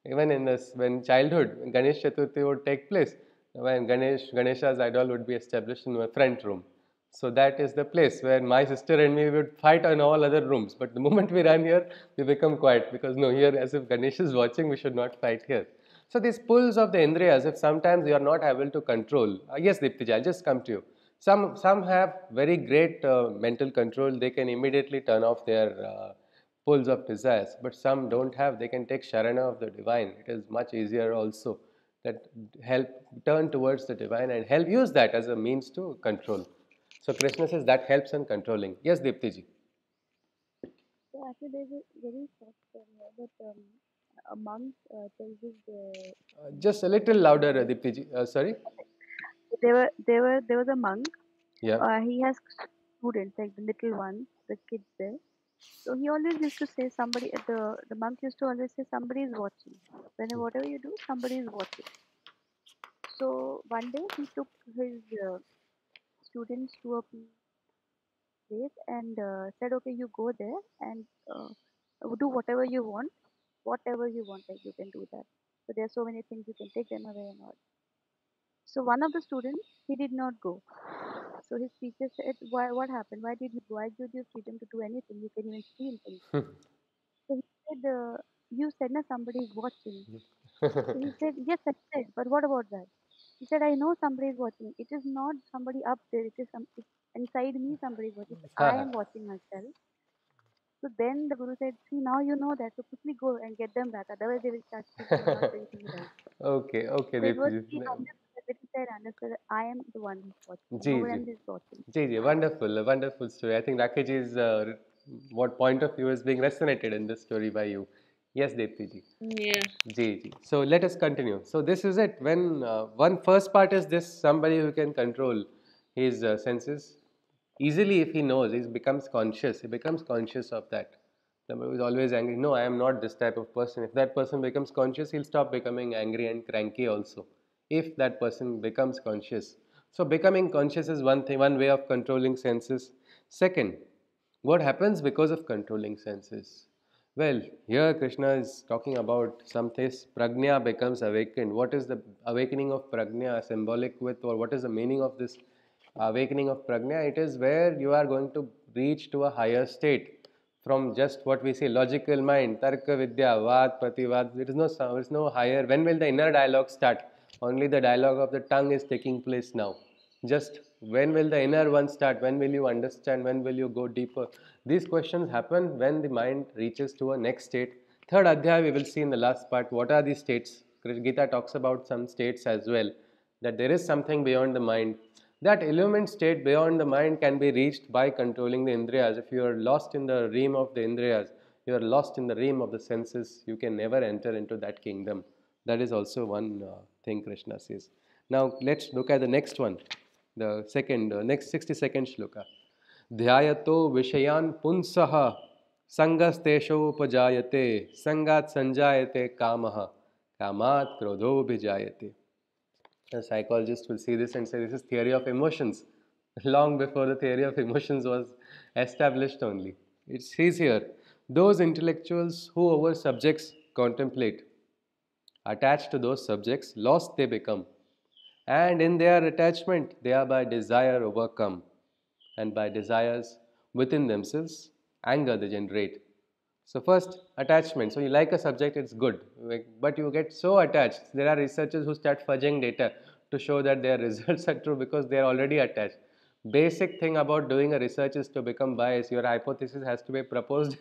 Even in this, when childhood, Ganesh Chaturthi would take place, when Ganesha's idol would be established in my front room. So that is the place where my sister and me would fight in all other rooms. But the moment we run here, we become quiet because no, here as if Ganesh is watching, we should not fight here. So these pulls of the Indriyas, if sometimes you are not able to control, yes, Diptiji, I'll just come to you. Some have very great mental control. They can immediately turn off their pulls of desires, but some don't have. They can take sharana of the divine. It is much easier also that help turn towards the divine and help use that as a means to control. So Krishna says that helps in controlling. Yes, Diptiji. So actually, there's a very short story here that a monk tells his. Just a little louder, Diptiji. Sorry. There was a monk. Yeah. He has students like the little ones, the kids there. So he always used to say the monk used to always say somebody is watching. Whatever you do, somebody is watching. So one day he took his students to a place and said, okay, you go there and do whatever you want, like you can do that. So there are so many things you can take them away and all. So one of the students, he did not go. So his teacher said, why, what happened? Why did you freedom to do anything? You can even steal things. So he said, you said na somebody is watching. So he said, yes, I said, but what about that? He said, I know somebody is watching. It is not somebody up there. It's inside me somebody is watching. I am watching myself. So then the Guru said, see, now you know that. So quickly go and get them back. Otherwise, they will start speaking and not doing things right. Okay, So it was, he understood that I am the one who's watching. No one is watching. Wonderful, a wonderful story. I think Rakeshji's what point of view is being resonated in this story by you. Yes, Depti Yeah. ji. So let us continue. So this is it. When one first part is this, somebody who can control his senses easily. If he knows, he becomes conscious. He becomes conscious of that. Somebody who is always angry. No, I am not this type of person. If that person becomes conscious, he'll stop becoming angry and cranky also. If that person becomes conscious. So becoming conscious is one thing, one way of controlling senses. Second, what happens because of controlling senses? Well, here Krishna is talking about something. Prajna becomes awakened. What is the awakening of Prajna symbolic with, or what is the meaning of this awakening of Prajna? It is where you are going to reach to a higher state from just what we say logical mind, Tarka Vidya, Vad, Prativad. There is no higher. When will the inner dialogue start? Only the dialogue of the tongue is taking place now. Just when will the inner one start? When will you understand? When will you go deeper? These questions happen when the mind reaches to a next state. Third Adhyaya we will see in the last part. What are these states? Gita talks about some states as well. That there is something beyond the mind. That illumined state beyond the mind can be reached by controlling the indriyas. If you are lost in the realm of the indriyas, you are lost in the realm of the senses, you can never enter into that kingdom. That is also one thing Krishna says. Now let's look at the next one, the second, next 60-second shloka. Dhyayato Vishayan Punsaha Sangastesho Upajayate Sangat Sanjayate Kamaha Kamat Krodho Bijayate. A psychologist will see this and say this is theory of emotions. Long before the theory of emotions was established only. It says here, those intellectuals who over subjects contemplate, attached to those subjects, lost they become. And in their attachment, they are by desire overcome. And by desires within themselves, anger they generate. So first, attachment. So you like a subject, it's good, but you get so attached. There are researchers who start fudging data to show that their results are true because they are already attached. Basic thing about doing a research is to become biased. Your hypothesis has to be proposed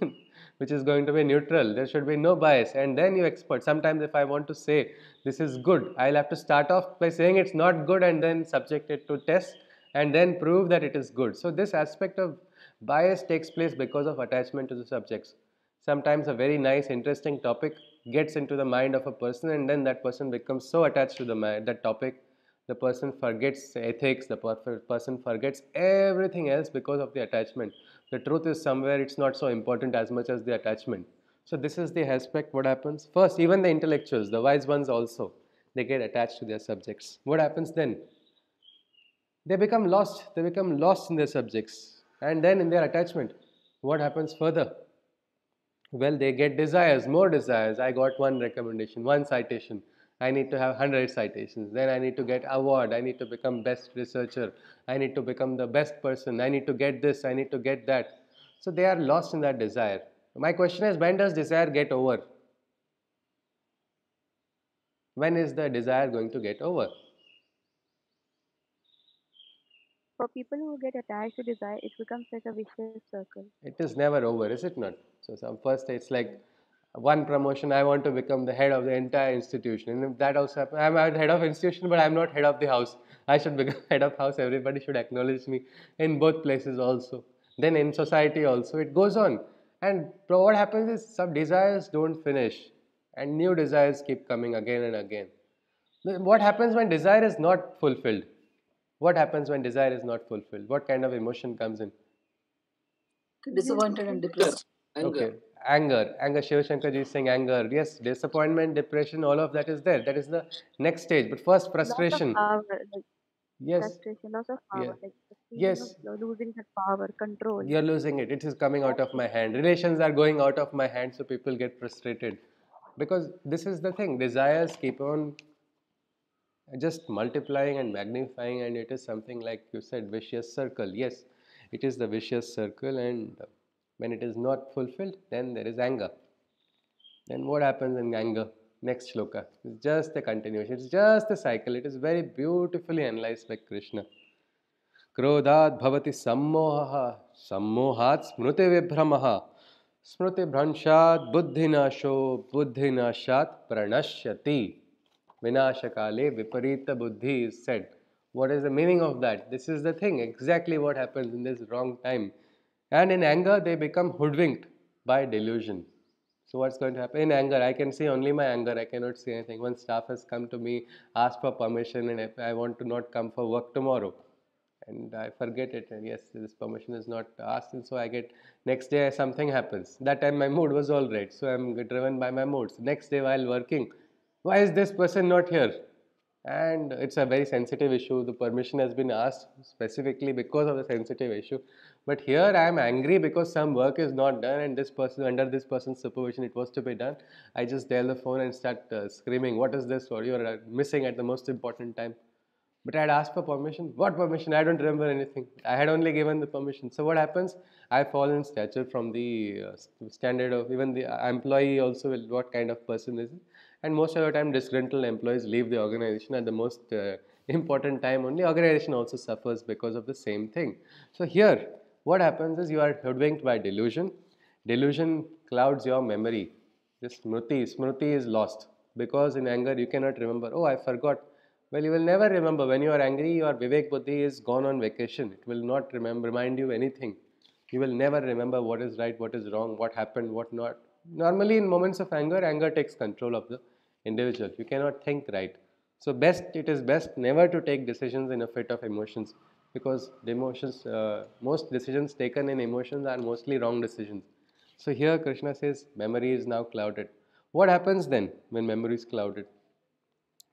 which is going to be neutral. There should be no bias, and then you expert. Sometimes if I want to say this is good, I'll have to start off by saying it's not good and then subject it to test and then prove that it is good. So this aspect of bias takes place because of attachment to the subjects. Sometimes a very nice, interesting topic gets into the mind of a person, and then that person becomes so attached to the that topic, the person forgets ethics, the person forgets everything else because of the attachment. The truth is somewhere it's not so important as much as the attachment. So this is the aspect what happens. First, even the intellectuals, the wise ones also, they get attached to their subjects. What happens then? They become lost in their subjects, and then in their attachment. What happens further? Well, they get desires, more desires. I got one recommendation, one citation. I need to have 100 citations. Then I need to get award. I need to become best researcher. I need to become the best person. I need to get this. I need to get that. So they are lost in that desire. My question is, when does desire get over? When is the desire going to get over? For people who get attached to desire, it becomes like a vicious circle. It is never over, is it not? So first it's like one promotion, I want to become the head of the entire institution. And if that also happens, I'm at head of institution, but I'm not head of the house. I should become head of house. Everybody should acknowledge me in both places also. Then in society also, it goes on. And what happens is some desires don't finish, and new desires keep coming again and again. What happens when desire is not fulfilled? What happens when desire is not fulfilled? What kind of emotion comes in? Disappointed and Anger. depressed. Okay, anger. Shiva Shankar ji is saying anger. Yes, disappointment, depression, all of that is there. That is the next stage. But first, Loss of frustration. power, like Yes, frustration, loss of yeah, power, like the feeling of yes. losing that power, control. You're losing it. It is coming out of That's my hand. Relations are going out of my hand, so people get frustrated. Because this is the thing. Desires keep on just multiplying and magnifying, and it is something like you said, vicious circle. Yes, it is the vicious circle, and when it is not fulfilled, then there is anger. Then what happens in anger? Next shloka. It's just a continuation. It's just a cycle. It is very beautifully analyzed by Krishna. Krodhat bhavati sammoha sammohat smriti vibhramaha smriti bhranshat buddhinasho buddhinashat pranashyati vinashakale viparita buddhi is said. What is the meaning of that? This is the thing, exactly what happens in this wrong time. And in anger, they become hoodwinked by delusion. So what's going to happen? In anger, I can see only my anger. I cannot see anything. One staff has come to me, asked for permission, and if I want to not come for work tomorrow, and I forget it, and yes, this permission is not asked, and so I get next day something happens. That time my mood was all right, so I'm driven by my moods. Next day while working, why is this person not here? And it's a very sensitive issue. The permission has been asked specifically because of the sensitive issue. But here I am angry because some work is not done, and this person, under this person's supervision, it was to be done. I just dial the phone and start screaming, "What is this? Or you're missing at the most important time." But I had asked for permission. What permission? I don't remember anything. I had only given the permission. So what happens? I fall in stature from the standard of even the employee also will, what kind of person is it? And most of the time disgruntled employees leave the organization at the most important time only. Organization also suffers because of the same thing. So here, what happens is you are hoodwinked by delusion. Delusion clouds your memory. This smriti is lost because in anger you cannot remember. Oh, I forgot Well, you will never remember. When you are angry, your Vivek Buddhi is gone on vacation. It will not remind you anything. You will never remember what is right, what is wrong, what happened, what not. Normally, in moments of anger, anger takes control of the individual. You cannot think right. So, it is best never to take decisions in a fit of emotions, because the emotions, most decisions taken in emotions are mostly wrong decisions. So, here Krishna says memory is now clouded. What happens then when memory is clouded?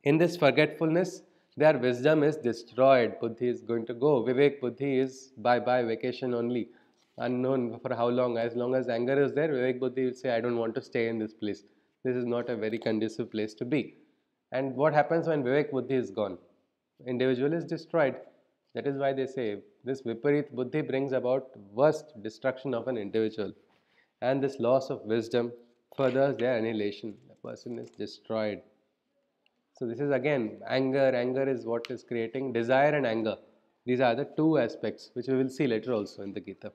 In this forgetfulness, their wisdom is destroyed. Buddhi is going to go. Vivek Buddhi is bye bye, vacation only. Unknown for how long. As long as anger is there, Vivek Buddhi will say, I don't want to stay in this place. This is not a very conducive place to be. And what happens when Vivek Buddhi is gone? Individual is destroyed. That is why they say this Viparit Buddhi brings about worst destruction of an individual. And this loss of wisdom furthers their annihilation. The person is destroyed. So this is again anger. Anger is what is creating desire and anger. These are the two aspects which we will see later also in the Gita.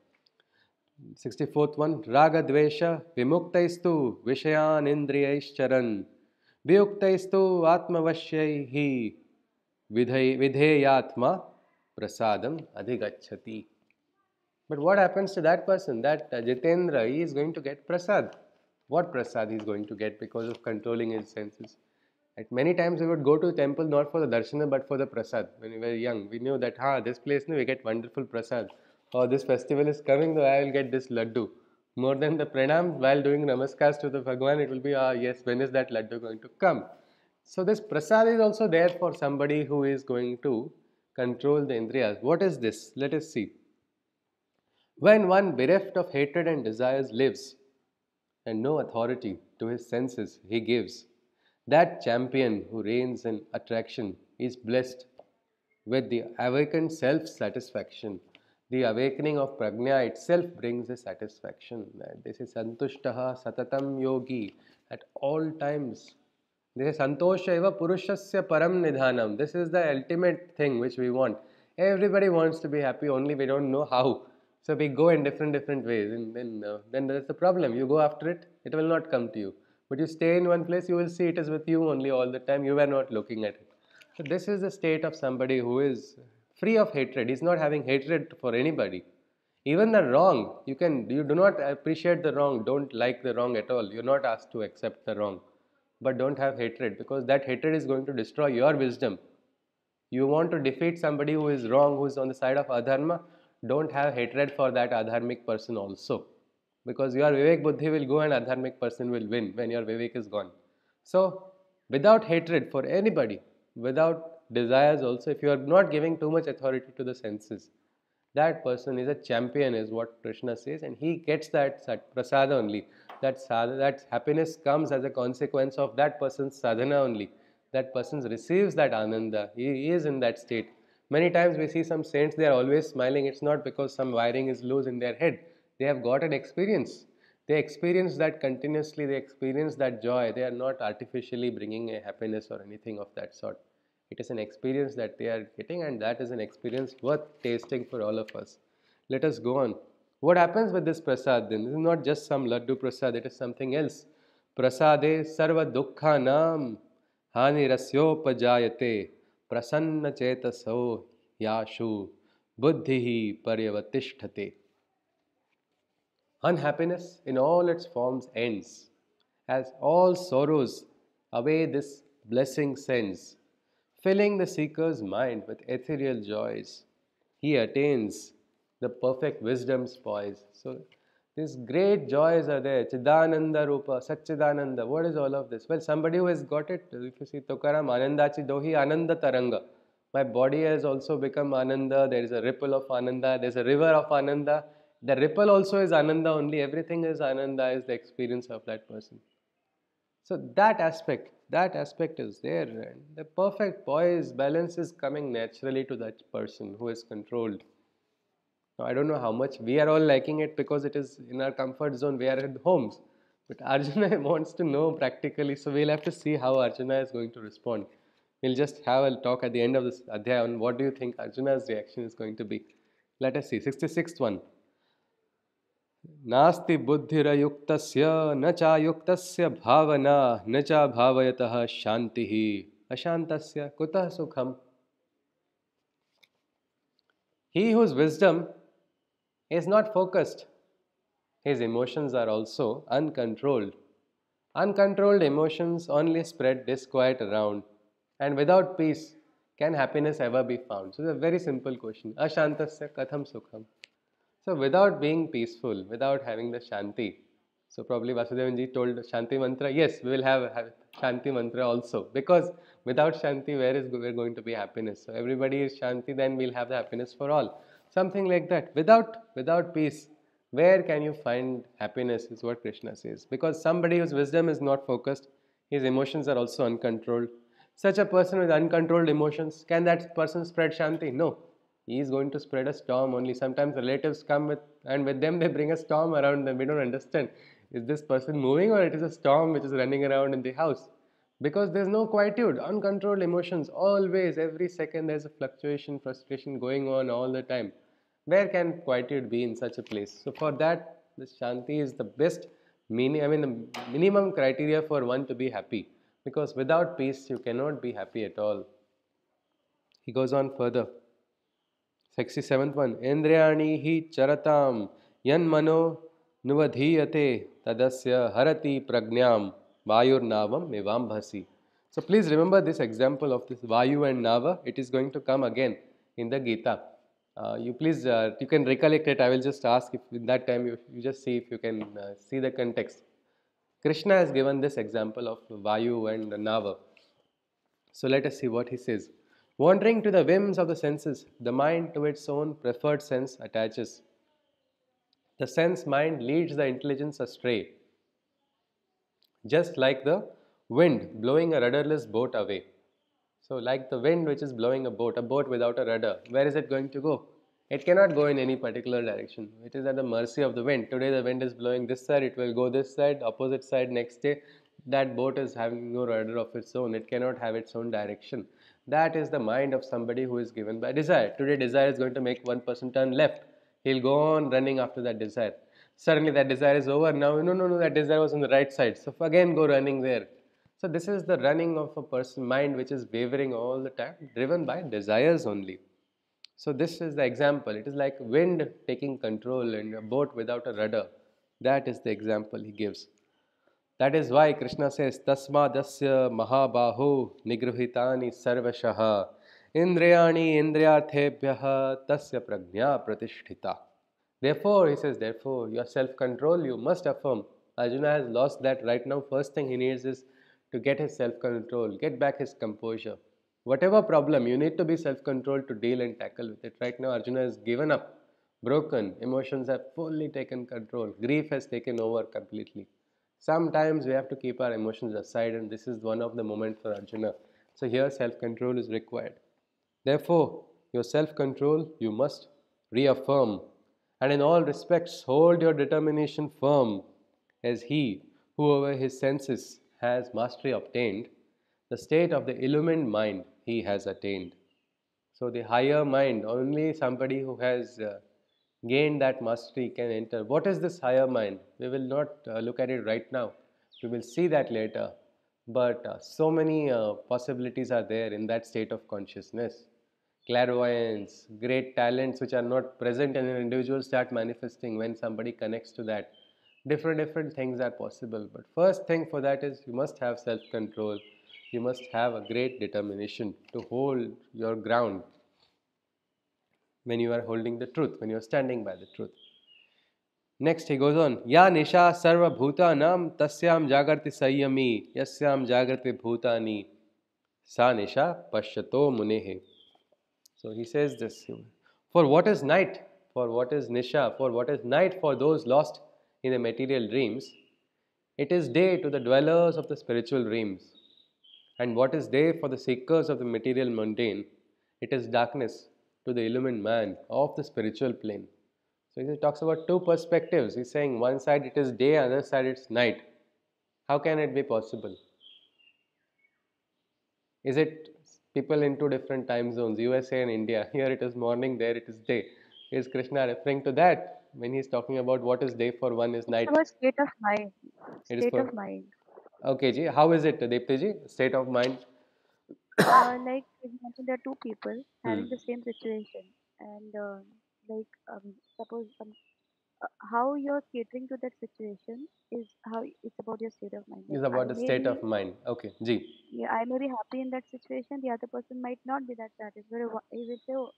64th one, Raga Dvesha Vimuktaistu Vishayan Indriyaischaran Viyuktaistu Atmavashyaihi Vidheyatma Prasadam Adhigachati. But what happens to that person? That Jitendra, he is going to get prasad. What prasad he is going to get because of controlling his senses? At many times we would go to temple not for the darshana but for the prasad. When we were young, we knew that this place we get wonderful prasad. Or this festival is coming, though I will get this laddu. More than the pranam, while doing namaskars to the Bhagwan, it will be yes, when is that laddu going to come? So this prasad is also there for somebody who is going to control the indriyas. What is this? Let us see. When one bereft of hatred and desires lives, and no authority to his senses he gives, that champion who reigns in attraction is blessed with the awakened self-satisfaction. The awakening of prajna itself brings a satisfaction. This is santushtaha satatam yogi at all times. This is santosha eva purushasya param nidhanam. This is the ultimate thing which we want. Everybody wants to be happy, only we don't know how. So we go in different ways, and then there's the problem. You go after it, it will not come to you. But you stay in one place, you will see it is with you only all the time. You were not looking at it. So this is the state of somebody who is free of hatred. He's not having hatred for anybody. Even the wrong, you do not appreciate the wrong, don't like the wrong at all. You're not asked to accept the wrong. But don't have hatred, because that hatred is going to destroy your wisdom. You want to defeat somebody who is wrong, who is on the side of adharma, don't have hatred for that adharmic person also. Because your Vivek Buddhi will go and adharmic person will win when your Vivek is gone. So, without hatred for anybody, without desires also, if you are not giving too much authority to the senses, that person is a champion, is what Krishna says, and he gets that prasada only. That happiness comes as a consequence of that person's sadhana only. That person receives that ananda. He is in that state. Many times we see some saints, they are always smiling. It's not because some wiring is loose in their head. They have got an experience. They experience that continuously. They experience that joy. They are not artificially bringing a happiness or anything of that sort. It is an experience that they are getting, and that is an experience worth tasting for all of us. Let us go on. What happens with this prasad then? This is not just some laddu prasad, it is something else. Prasade sarva dukkha nam hani rasyopajayate prasanna chetaso yashu buddhihi paryavatishthate. Unhappiness in all its forms ends, as all sorrows away this blessing sends, filling the seeker's mind with ethereal joys. He attains the perfect wisdom's poise. So, these great joys are there. Chidananda Rupa, Satchidananda. What is all of this? Well, somebody who has got it, if you see Tokaram, Anandachi Dohi Ananda Taranga. My body has also become Ananda. There is a ripple of Ananda. There is a river of Ananda. The ripple also is Ananda only. Everything is Ananda, is the experience of that person. So that aspect is there, and the perfect poise, balance is coming naturally to that person who is controlled. Now, I don't know how much we are all liking it because it is in our comfort zone, we are at homes. But Arjuna wants to know practically, so we'll have to see how Arjuna is going to respond. We'll just have a talk at the end of this Adhyaya on what do you think Arjuna's reaction is going to be. Let us see. 66th one. नास्ति बुद्धिरयुक्तस्य न चायुक्तस्य भावना न च भावयतः शान्तिः Ashantasya kutah sukham. He whose wisdom is not focused, his emotions are also uncontrolled. Uncontrolled emotions only spread disquiet around, and without peace, can happiness ever be found? So, it's a very simple question. Ashantasya katham sukham. So, without being peaceful, without having the Shanti, so probably Vasudevanji told Shanti mantra, yes, we will have Shanti mantra also, because without Shanti, where going to be happiness? So, everybody is Shanti, then we'll have the happiness for all. Something like that. Without peace, where can you find happiness is what Krishna says. Because somebody whose wisdom is not focused, his emotions are also uncontrolled. Such a person with uncontrolled emotions, can that person spread Shanti? No. He is going to spread a storm only. Sometimes relatives come and with them they bring a storm around them. We don't understand. Is this person moving or it is a storm which is running around in the house? Because there's no quietude, uncontrolled emotions. Always, every second, there's a fluctuation, frustration going on all the time. Where can quietude be in such a place? So for that, the Shanti is the best meaning. I mean, the minimum criteria for one to be happy. Because without peace, you cannot be happy at all. He goes on further. 67th one. Indriyani hi charatam yan mano nuvadhiyate tadasya harati pragnyam vayur navam mevambhasi. So please remember this example of this Vayu and Nava. It is going to come again in the Gita. You can recollect it. I will just ask if in that time you just see if you can see the context. Krishna has given this example of Vayu and Nava. So let us see what he says. Wandering to the whims of the senses, the mind to its own preferred sense attaches. The sense mind leads the intelligence astray, just like the wind blowing a rudderless boat away. So, like the wind which is blowing a boat without a rudder, where is it going to go? It cannot go in any particular direction. It is at the mercy of the wind. Today the wind is blowing this side, it will go this side, opposite side next day. That boat is having no rudder of its own. It cannot have its own direction. That is the mind of somebody who is given by desire. Today desire is going to make one person turn left. He'll go on running after that desire. Suddenly that desire is over. Now, no, that desire was on the right side. So again go running there. So this is the running of a person mind which is wavering all the time, driven by desires only. So this is the example. It is like wind taking control in a boat without a rudder. That is the example he gives. That is why Krishna says, Tasmadasya mahabaho nigruhitani sarvashaha indriyani indriyarthebhyaha tasya prajna pratishtita. Therefore, he says, therefore, your self-control you must affirm. Arjuna has lost that right now. First thing he needs is to get his self-control, get back his composure. Whatever problem, you need to be self-controlled to deal and tackle with it. Right now, Arjuna has given up, broken, emotions have fully taken control, grief has taken over completely. Sometimes we have to keep our emotions aside, and this is one of the moments for Arjuna. So here self-control is required. Therefore, your self-control you must reaffirm, and in all respects hold your determination firm, as he who over his senses has mastery obtained, the state of the illumined mind he has attained. So the higher mind, only somebody who has gained that mastery can enter. What is this higher mind? We will not look at it right now. We will see that later. But so many possibilities are there in that state of consciousness. Clairvoyance, great talents which are not present in an individual start manifesting when somebody connects to that. Different things are possible. But first thing for that is you must have self-control. You must have a great determination to hold your ground when you are holding the truth, when you are standing by the truth. Next he goes on, Ya nisha sarva bhutanam tasyam jagarti sanyami yasyam jagrati bhutani sa nisha pashyato munehe. So he says this, for what is night, for what is nisha, for what is night for those lost in the material dreams, it is day to the dwellers of the spiritual realms. And what is day for the seekers of the material mundane, it is darkness to the illumined man of the spiritual plane. So he talks about two perspectives. He's saying one side it is day, other side it's night. How can it be possible? Is it people in two different time zones, USA and India? Here it is morning, there it is day. Is Krishna referring to that when he's talking about what is day for one is It's night? about state of mind. It is State for of mind. okay, ji. How is it, Deepti ji? State of mind. Like for example, there are two people Hmm. having the same situation, and like suppose how you're catering to that situation is how it's about your state of mind. Is Like about the state of mind. Okay, G. I may be happy in that situation. The other person might not be that satisfied. He will say, oh,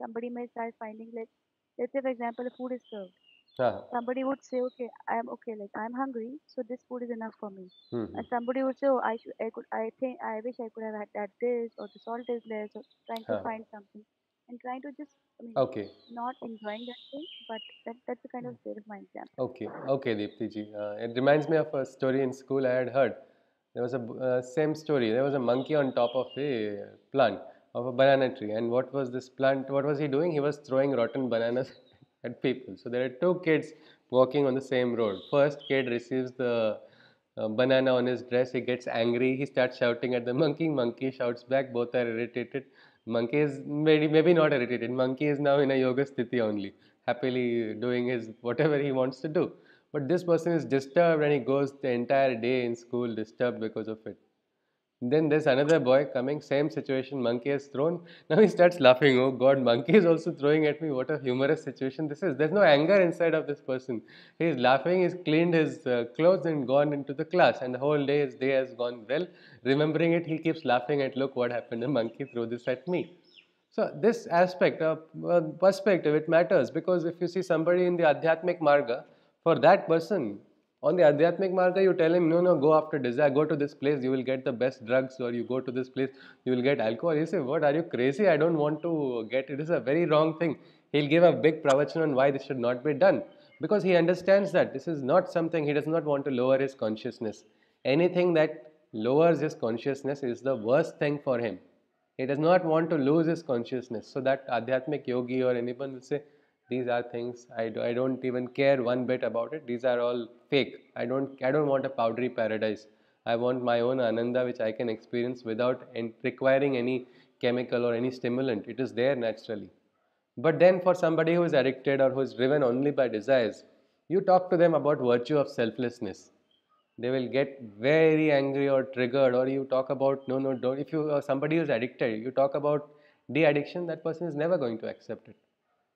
somebody may start finding like, let's say for example, the food is served. Ah. Somebody would say, okay, I'm okay, like I'm hungry, so this food is enough for me. Hmm. And somebody would say, oh, I think, I wish I could have had this, or the salt is less, or trying to Ah. find something, and trying to just, Okay. not enjoying that thing, but that's the kind of state of mind example. Okay, okay, Deepti ji. It reminds me of a story in school I had heard. There was a same story. There was a monkey on top of a plant of a banana tree, and what was this plant? What was he doing? He was throwing rotten bananas at people. So there are two kids walking on the same road. First kid receives the banana on his dress. He gets angry. He starts shouting at the monkey. Monkey shouts back. Both are irritated. Monkey is maybe not irritated. Monkey is now in a yoga sthiti only, happily doing his whatever he wants to do. But this person is disturbed and he goes the entire day in school disturbed because of it. Then there's another boy coming, same situation, monkey has thrown. Now he starts laughing. Oh God, monkey is also throwing at me. What a humorous situation this is. There's no anger inside of this person. He's laughing, he's cleaned his clothes and gone into the class. And the whole day, his day has gone well. Remembering it, he keeps laughing at, look what happened. The monkey threw this at me. So this aspect of perspective, it matters because if you see somebody in the Adhyatmic Marga, for that person, on the Adhyatmic Marga, you tell him, no, no, go after desire, go to this place, you will get the best drugs, or you go to this place, you will get alcohol. He say, what, are you crazy? I don't want to get it. It is a very wrong thing. He'll give a big pravachan on why this should not be done because he understands that this is not something, he does not want to lower his consciousness. Anything that lowers his consciousness is the worst thing for him. He does not want to lose his consciousness. So that Adhyatmic yogi or anyone will say, these are things I don't even care one bit about it. These are all fake. I don't want a powdery paradise. I want my own ananda which I can experience without requiring any chemical or any stimulant. It is there naturally. But then for somebody who is addicted or who is driven only by desires, you talk to them about virtue of selflessness, they will get very angry or triggered, or you talk about no, no, don't. If you somebody who's addicted, you talk about de-addiction, that person is never going to accept it.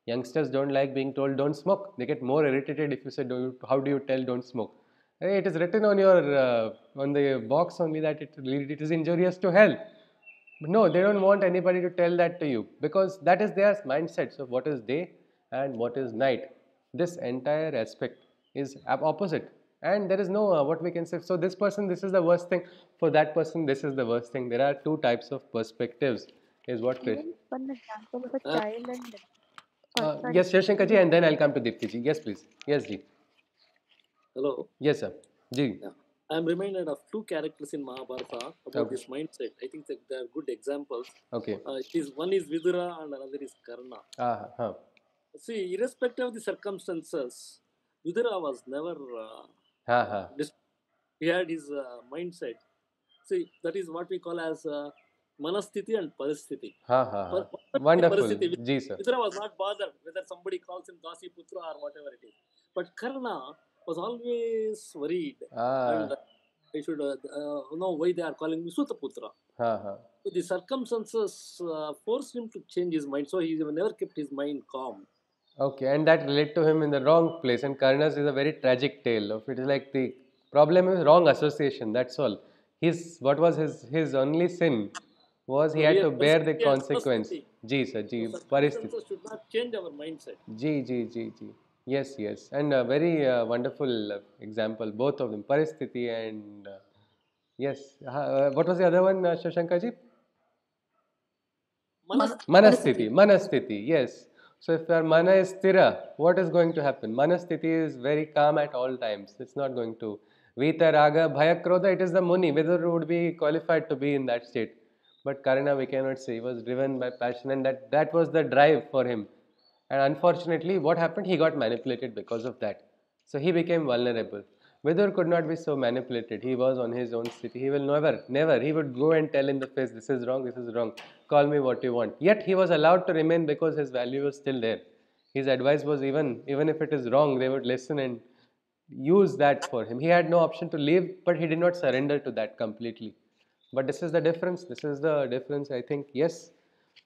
Youngsters don't like being told don't smoke. They get more irritated if you say how do you tell don't smoke. Hey, it is written on your on the box only that it is injurious to health. But no, they don't want anybody to tell that to you because that is their mindset of what is day and what is night. This entire aspect is opposite, and there is no what we can say. So this person, this is the worst thing. For that person, this is the worst thing. There are two types of perspectives. Is what Krish. Even one example of a child and sorry, Yes, Shashankar ji, and then I'll come to Dipti ji. Yes, please. Yes, ji. Hello. Yes, sir. Ji. Yeah. I am reminded of two characters in Mahabharata about Okay. this mindset. I think that they are good examples. Okay. One is Vidura and another is Karna. Ah, huh. See, irrespective of the circumstances, Vidura was never. Ha, ha. He had his mindset. See, that is what we call as manasthiti and parasthiti. Ha, ha, ha. Wonderful. Parasthiti. Ji, sir. Vidura was not bothered whether somebody calls him Dasi Putra or whatever it is. But Karna was always worried. Ah. And I should know why they are calling me Sutaputra. Ha, ha. So the circumstances forced him to change his mind. So he never kept his mind calm. Okay, and that led to him in the wrong place. And Karna's is a very tragic tale of it is like the problem is wrong association. That's all. What was his only sin was he So had here, to bear the parasthiti and consequence. manasthiti. Ji, sir, So ji, paristhiti. circumstances should not change our mindset. Ji, ji, ji, ji. Yes, yes. And a very wonderful example, both of them, paristhiti and yes. What was the other one, Shashankar ji? Manasthiti, manasthiti, yes. So if your mana is stira, what is going to happen? Manasthiti is very calm at all times. It's not going to. Vita, Raga, Bhaya, Krodha, it is the Muni. Whether would be qualified to be in that state. But Karna, we cannot say. He was driven by passion and that was the drive for him. And unfortunately, what happened? He got manipulated because of that. So he became vulnerable. Vidur could not be so manipulated. He was on his own city. He will never. He would go and tell in the face, this is wrong, this is wrong. Call me what you want. Yet he was allowed to remain because his value was still there. His advice was even if it is wrong, they would listen and use that for him. He had no option to leave, but he did not surrender to that completely. But this is the difference. This is the difference, I think. Yes.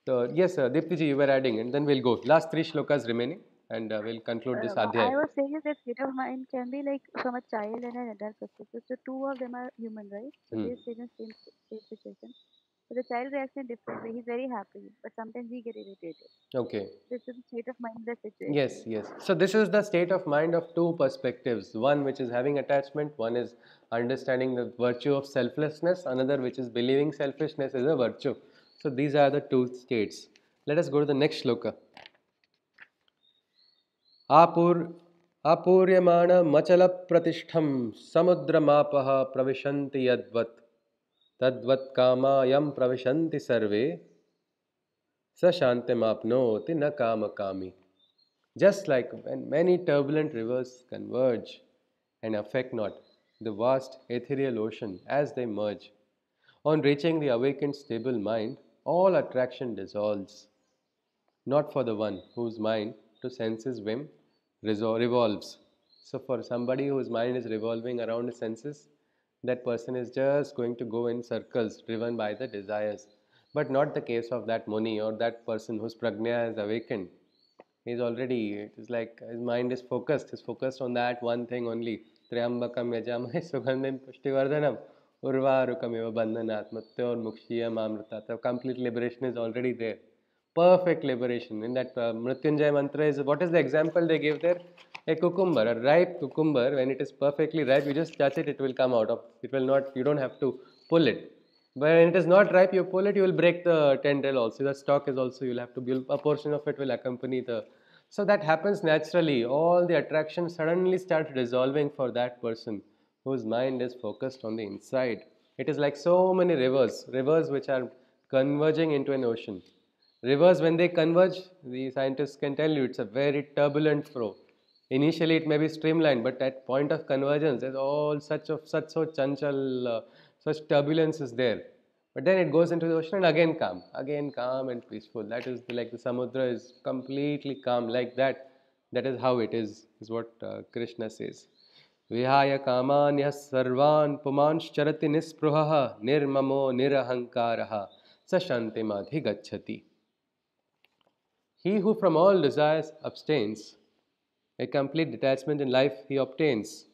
Yes, Deepti you were adding, and then we'll go. Last three shlokas remaining, and we'll conclude this I Adhyaya. was saying is that state of mind can be like from a child and an adult perspective. So two of them are human, right? So they stay in the same state situation. So the child reacts in different way. He's very happy, but sometimes he get irritated. Okay. This is the state of mind, the situation. Yes, yes. So this is the state of mind of two perspectives. One which is having attachment, one is understanding the virtue of selflessness, another which is believing selfishness is a virtue. So these are the two states. Let us go to the next shloka. आपूर्यमाणमचलप्रतिष्ठं समुद्रमापः प्रविशन्ति यद्वत् तद्वत् कामायं प्रविशन्ति सर्वे स शान्तिमाप्नोति न कामकामी. Just like when many turbulent rivers converge and affect not the vast ethereal ocean as they merge, on reaching the awakened stable mind, all attraction dissolves, not for the one whose mind to senses whim revolves. So, for somebody whose mind is revolving around the senses, that person is just going to go in circles driven by the desires. But not the case of that Muni or that person whose prajna is awakened. He's already, it is like his mind is focused. He's focused on that one thing only. Triambakam yajamahe sugandhim pushtivardhanam urvarukamiva bandhanat mrityor mukshiyam amrita. The complete liberation is already there. Perfect liberation. In that Mrityunjay mantra is, what is the example they give there? A cucumber, a ripe cucumber, when it is perfectly ripe, you just touch it, it will come out of, it will not, you don't have to pull it. But when it is not ripe, you pull it, you will break the tendril also. The stalk is also, you'll have to build, a portion of it will accompany the. So that happens naturally. All the attraction suddenly starts dissolving for that person whose mind is focused on the inside. It is like so many rivers which are converging into an ocean. Rivers, when they converge, the scientists can tell you it's a very turbulent flow. Initially, it may be streamlined, but at point of convergence, there's all such so chanchal, such turbulence is there. But then it goes into the ocean and again calm and peaceful. That is like the samudra is completely calm, like that. That is how it is what Krishna says. Vihaya kamanyah sarvan pumanscharati nispruhaha nirmamo nirahankaraha sashantimadhi gacchati. He who from all desires abstains, a complete detachment in life he obtains.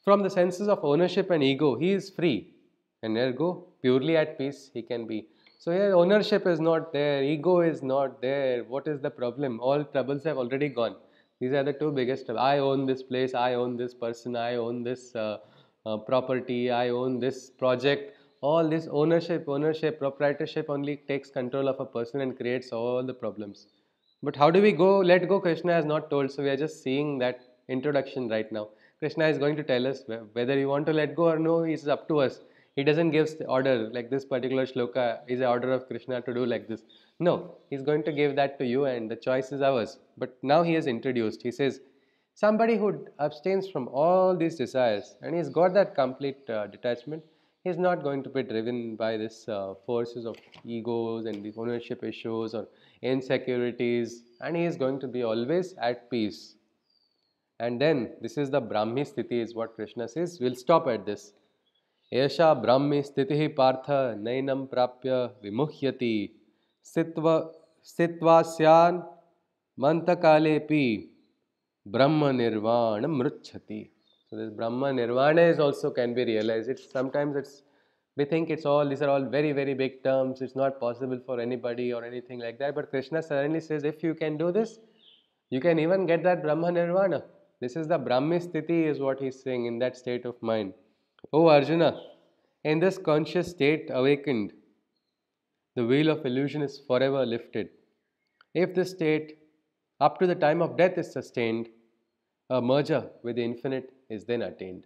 From the senses of ownership and ego, he is free, and ergo, purely at peace he can be. So here ownership is not there, ego is not there. What is the problem? All troubles have already gone. These are the two biggest troubles. I own this place, I own this person, I own this property, I own this project. All this ownership, proprietorship only takes control of a person and creates all the problems. But how do we go? Let go, Krishna has not told. So we are just seeing that introduction right now. Krishna is going to tell us whether you want to let go or no, it's up to us. He doesn't give the order like this particular shloka is the order of Krishna to do like this. No, he's going to give that to you and the choice is ours. But now he has introduced. He says, somebody who abstains from all these desires and he's got that complete detachment, he's not going to be driven by this forces of egos and the ownership issues or insecurities, and he is going to be always at peace. And then this is the Brahmi Sthiti is what Krishna says. We'll stop at this. Esha Brahmi Sthiti Partha Nainam Prapya Vimuhyati Sitvasyan Mantakalepi Brahma Nirvana Mruchati. So this Brahma Nirvana is also can be realized. Sometimes we think these are all very, very big terms. It's not possible for anybody or anything like that. But Krishna suddenly says, if you can do this, you can even get that Brahma Nirvana. This is the Brahmi Sthiti is what he's saying in that state of mind. Oh Arjuna, in this conscious state awakened, the veil of illusion is forever lifted. If this state up to the time of death is sustained, a merger with the infinite is then attained.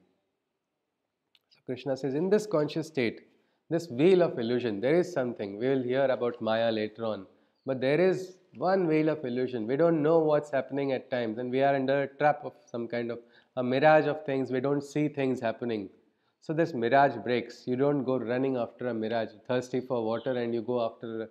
So Krishna says, in this conscious state, this veil of illusion, there is something. We will hear about Maya later on. But there is one veil of illusion. We don't know what's happening at times, and we are under a trap of some kind of a mirage of things. We don't see things happening. So this mirage breaks. You don't go running after a mirage, thirsty for water, and you go after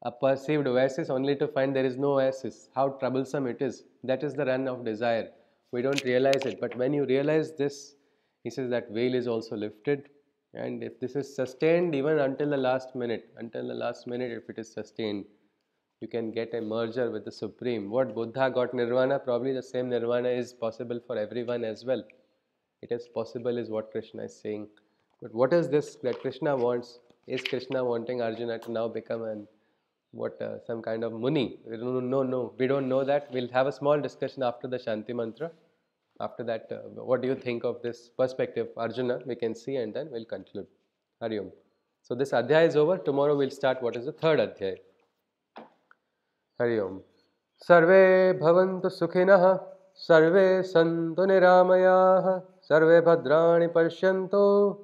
a perceived oasis only to find there is no oasis. How troublesome it is. That is the run of desire. We don't realize it. But when you realize this, he says that veil is also lifted And if this is sustained even until the last minute, if it is sustained, you can get a merger with the Supreme. What Buddha got nirvana, probably the same nirvana is possible for everyone as well. It is possible is what Krishna is saying. But what is this that Krishna wants? Is Krishna wanting Arjuna to now become an some kind of muni? We don't know. No, we don't know that. We'll have a small discussion after the Shanti mantra. After that, what do you think of this perspective, Arjuna? We can see and then we'll conclude. Hari Om. So this Adhyaya is over. Tomorrow we'll start what is the third Adhyaya. Hari Om. Sarve bhavantu sukhinah, sarve santu niramayah, sarve bhadrani parsyantu,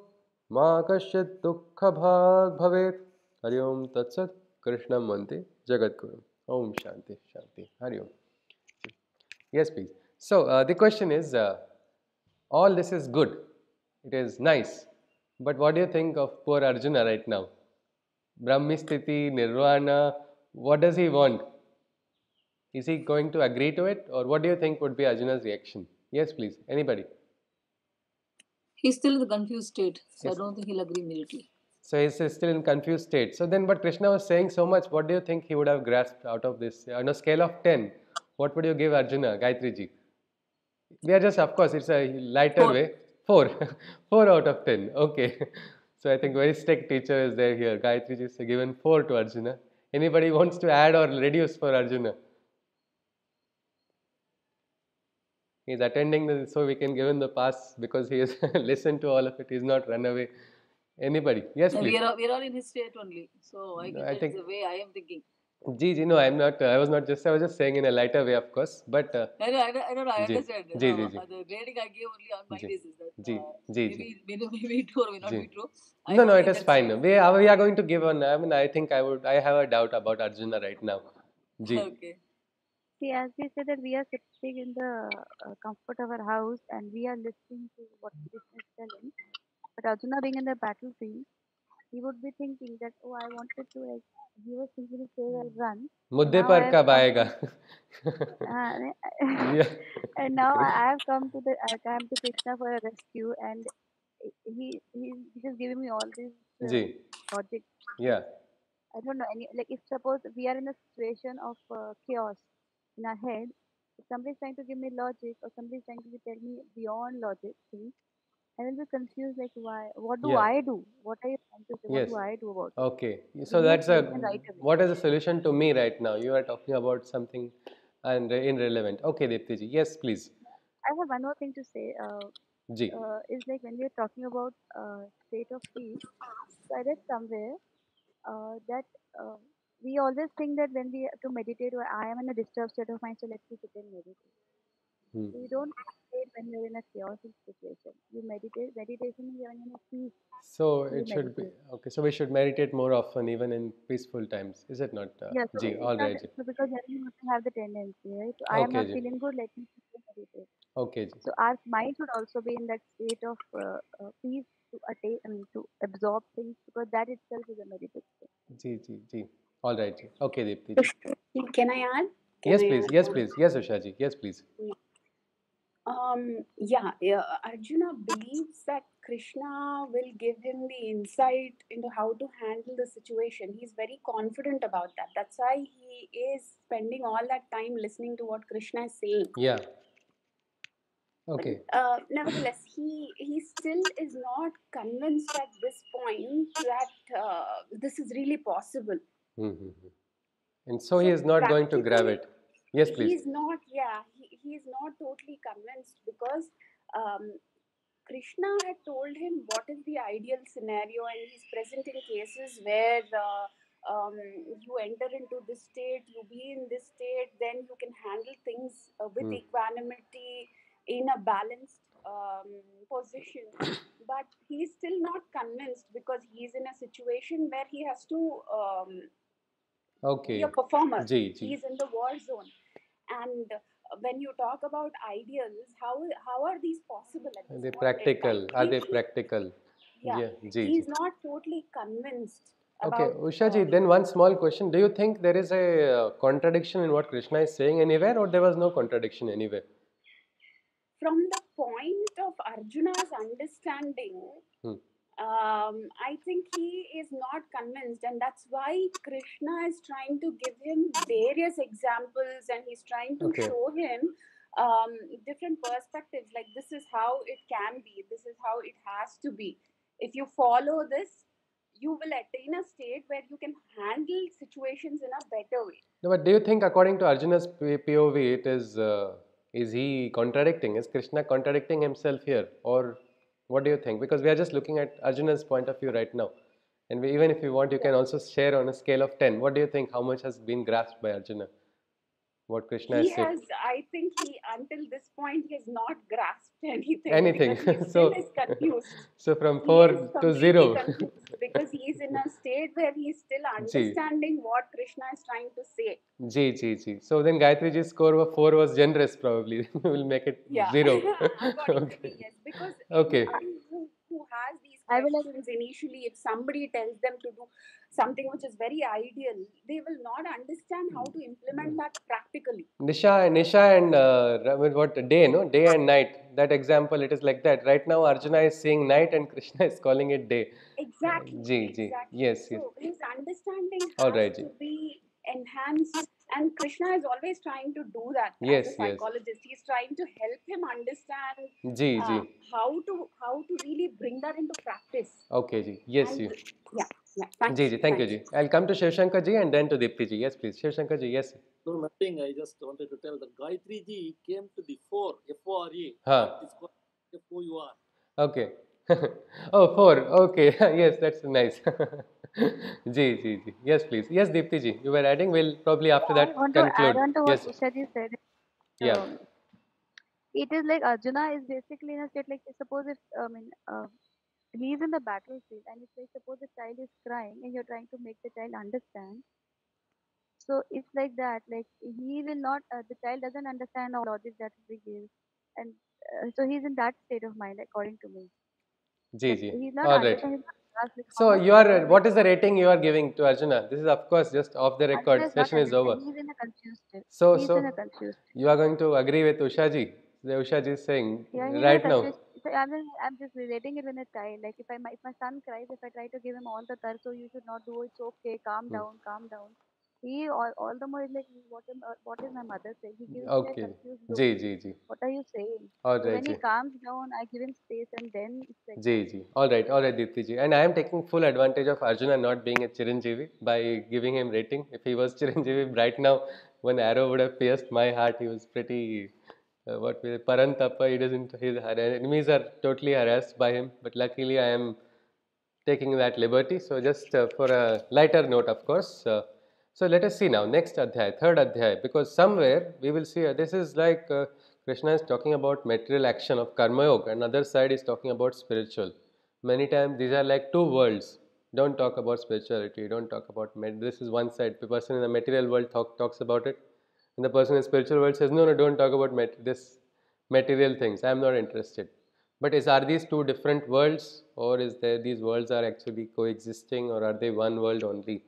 ma kasyit dukkha bhag bhavet. Hari Om Tatsat. Krishnam Manti Jagadguru. Om Shanti Shanti. Hari Om. Yes, please. So the question is, all this is good. It is nice. But what do you think of poor Arjuna right now? Brahmistiti, Nirvana, what does he want? Is he going to agree to it? Or what do you think would be Arjuna's reaction? Yes, please. Anybody? He's still in the confused state, so Yes. I don't think he'll agree immediately. So he's still in confused state. So then what Krishna was saying so much, what do you think he would have grasped out of this? On a scale of 10, what would you give Arjuna, Gayatri ji? We are just, of course, it's a lighter 4. way. 4. 4 out of 10. Okay. So I think very strict teacher is there here. Gayatri ji is given 4 to Arjuna. Anybody wants to add or reduce for Arjuna? He is attending this, so we can give him the pass because he has listened to all of it. He is not run away. Anybody? Yes, No, please. we are all in his state only, so I guess I that's think the way I am thinking. Ji, no, I'm not. I was just saying in a lighter way, of course. But I Ji, understand. Ji, Ji, Ji, The grading I gave only on my Ji, basis. That Ji, Ji, Ji. maybe true or may not Ji. be true. No, I'm no, only it in is that fine. state. We are going to give one. I mean, I think I have a doubt about Arjuna right now. Ji. Okay. See, as we said that we are sitting in the comfort of our house and we are listening to what Krishna is telling. But Arjuna being in the battlefield, he would be thinking that, oh, I wanted to, like, he was thinking to say, well, run. मुद्दे Now I पर have कब come आएगा? Yeah. and now I have come to Krishna for a rescue, and he's just giving me all this Ji. logic. Yeah. I don't know any, like, if suppose we are in a situation of chaos in our head, if somebody is trying to give me logic or somebody is trying to tell me beyond logic things, I will be confused, like, why? What do Yeah. I do? What are you trying to say? What Yes. do I do about it? Okay. So Give me a that's solution right away. what is the solution to me right now? You are talking about something and irrelevant. Okay, Deepti ji. Yes, please. I have one more thing to say. Ji. Is like when we are talking about state of peace. So I read somewhere that we always think that when we have to meditate, or I am in a disturbed state of mind, so let me sit and meditate. Hmm. You don't meditate when you're in a chaotic situation. You meditate. Meditation is when you're in a peace. So You it should be meditate. okay. So we should meditate more often, even in peaceful times. Is it not? Yeah, so Ji. it's All not right. Ji. so because then you have to have the tendency, right? So I am Okay, not Ji. feeling good. Let me sit and meditate. Okay, Ji. So our mind should also be in that state of peace to attain, I mean, to absorb things, because that itself is a meditation. Ji, Ji, Ji. All right, Ji. Okay, Deepti ji. Can I add? Yes, please. Yes, please. Yes, Usha ji. Yes, please. Arjuna believes that Krishna will give him the insight into how to handle the situation. He's very confident about that. That's why he is spending all that time listening to what Krishna is saying. Yeah. Okay. But nevertheless, he still is not convinced at this point that this is really possible. Mm-hmm. And so he is not going to grab it. Yes, please. He's not, he is not totally convinced because Krishna had told him what is the ideal scenario, and he's presenting cases where you enter into this state, you be in this state, then you can handle things with equanimity in a balanced position. But he's still not convinced because he's in a situation where he has to be a performer. Ji. He's in the war zone. And when you talk about ideals, how are these possible at this Are they point in practical? time? Are they practical? Yeah. Ji, He's ji. not totally convinced Okay, about. Usha ji, then one small question. Do you think there is a contradiction in what Krishna is saying anywhere, or there was no contradiction anywhere? From the point of Arjuna's understanding, I think he is not convinced, and that's why Krishna is trying to give him various examples, and he's trying to Okay. show him different perspectives. Like, this is how it can be, this is how it has to be. If you follow this, you will attain a state where you can handle situations in a better way. No, but do you think, according to Arjuna's POV, it is he contradicting? Is Krishna contradicting himself here, or what do you think? Because we are just looking at Arjuna's point of view right now, and even if you want, you can also share on a scale of 10. What do you think? How much has been grasped by Arjuna? What Krishna He has said? has, I think he, until this point, he has not grasped anything. Anything. Because he still is So, confused. so from He 4 is to completely 0. confused because he is in a state where he is still Ji. understanding what Krishna is trying to say. Ji. So then Gayatri ji's score of 4 was generous, probably. We'll make it Yeah, 0. according to Okay. me, yes. Because Okay. anybody who has these I will like questions initially, if somebody tells them to do something which is very ideal, they will not understand how to implement that practically. Nisha and what day, no? Day and night. That example, it is like that. Right now, Arjuna is seeing night and Krishna is calling it day. Exactly. Ji. Yes. So his understanding All has right, ji. to be enhanced, and Krishna is always trying to do that as a Yes. psychologist. He's trying to help him understand Ji. how to really bring that into practice. Okay, ji. Yes, And you. yeah, thanks. Ji. Thank you, ji. I'll come to Shivshankar ji and then to Dipti ji. Yes, please. Shivshankar ji, yes. No, nothing. I just wanted to tell that Gayatri ji came to the fore, F-O-R-E, Huh. not this called F-O-U-R. Okay. Oh, 4. Okay. Yes, that's nice. Ji. Yes, please. Yes, Deepti ji. You were adding. We'll probably after I that want to add conclude. on to what Yes. Usha said. Yeah. It is like Arjuna is basically in a state like suppose if he is in the battlefield and it's like suppose the child is crying and you're trying to make the child understand. So it's like that. Like he will not. The child doesn't understand all logic that we give, and so he's in that state of mind according to me. That Ji. he's not All right. understanding like how So much you power are. like What is the rating you are giving to Arjuna? This is of course just off the Arjuna record. is not Session is over. understanding. He's in a confused state. So He's in a confused state. you are going to agree with Usha ji. The Usha ji is saying Yeah, he's in a right now. confused. So I'm just relating it with a child. Like if my son cries, if I try to give him all the tark, so you should not do it. It's okay. Calm down. Calm down. He all the more is like what is my mother saying? He gives me a Okay. confused look. Ji. What are you saying? All So right, when he ji. calms down, I give him space, and then it's like that. Ji. All right, Deepti ji. And I am taking full advantage of Arjuna not being a Chiranjeevi by giving him rating. If he was Chiranjeevi right now, one arrow would have pierced my heart. He was pretty, what we Parantapa. He doesn't. His enemies are totally harassed by him. But luckily, I am taking that liberty. So just for a lighter note, of course. So let us see now next adhyaya, third adhyaya, because somewhere we will see this is like Krishna is talking about material action of karma yoga, and other side is talking about spiritual. Many times these are like two worlds. Don't talk about spirituality. Don't talk about this is one side. The person in the material world talks about it, and the person in the spiritual world says no, don't talk about this material things. I am not interested. But are these two different worlds, or is there these worlds are actually coexisting, or are they one world only?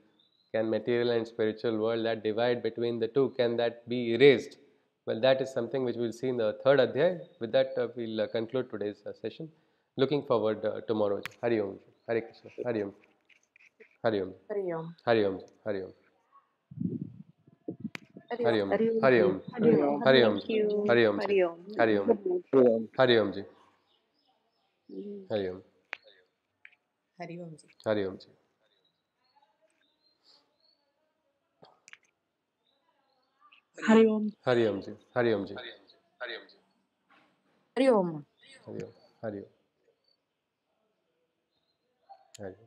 Can material and spiritual world, that divide between the two, can that be erased? Well, that is something which we'll see in the third adhyaya. With that, we'll conclude today's session. Looking forward tomorrow. Hari Om. Hare Krishna. Hari Om. Hari Om. Hari Om. Hari Om. Hari Om. Hari Hari Om. Om. Hari Om Hari ji. Om. Hari Om. Hari Om. Thank you. Hari Om. Hari Om. Hari Om. Good night. Hari Om. Mm. Hari Om. Hari Om ji. Hari Om. Hari Om. Hari Om. Hari Om. Hari Om. Hari Om. Hari Om. Hari Om.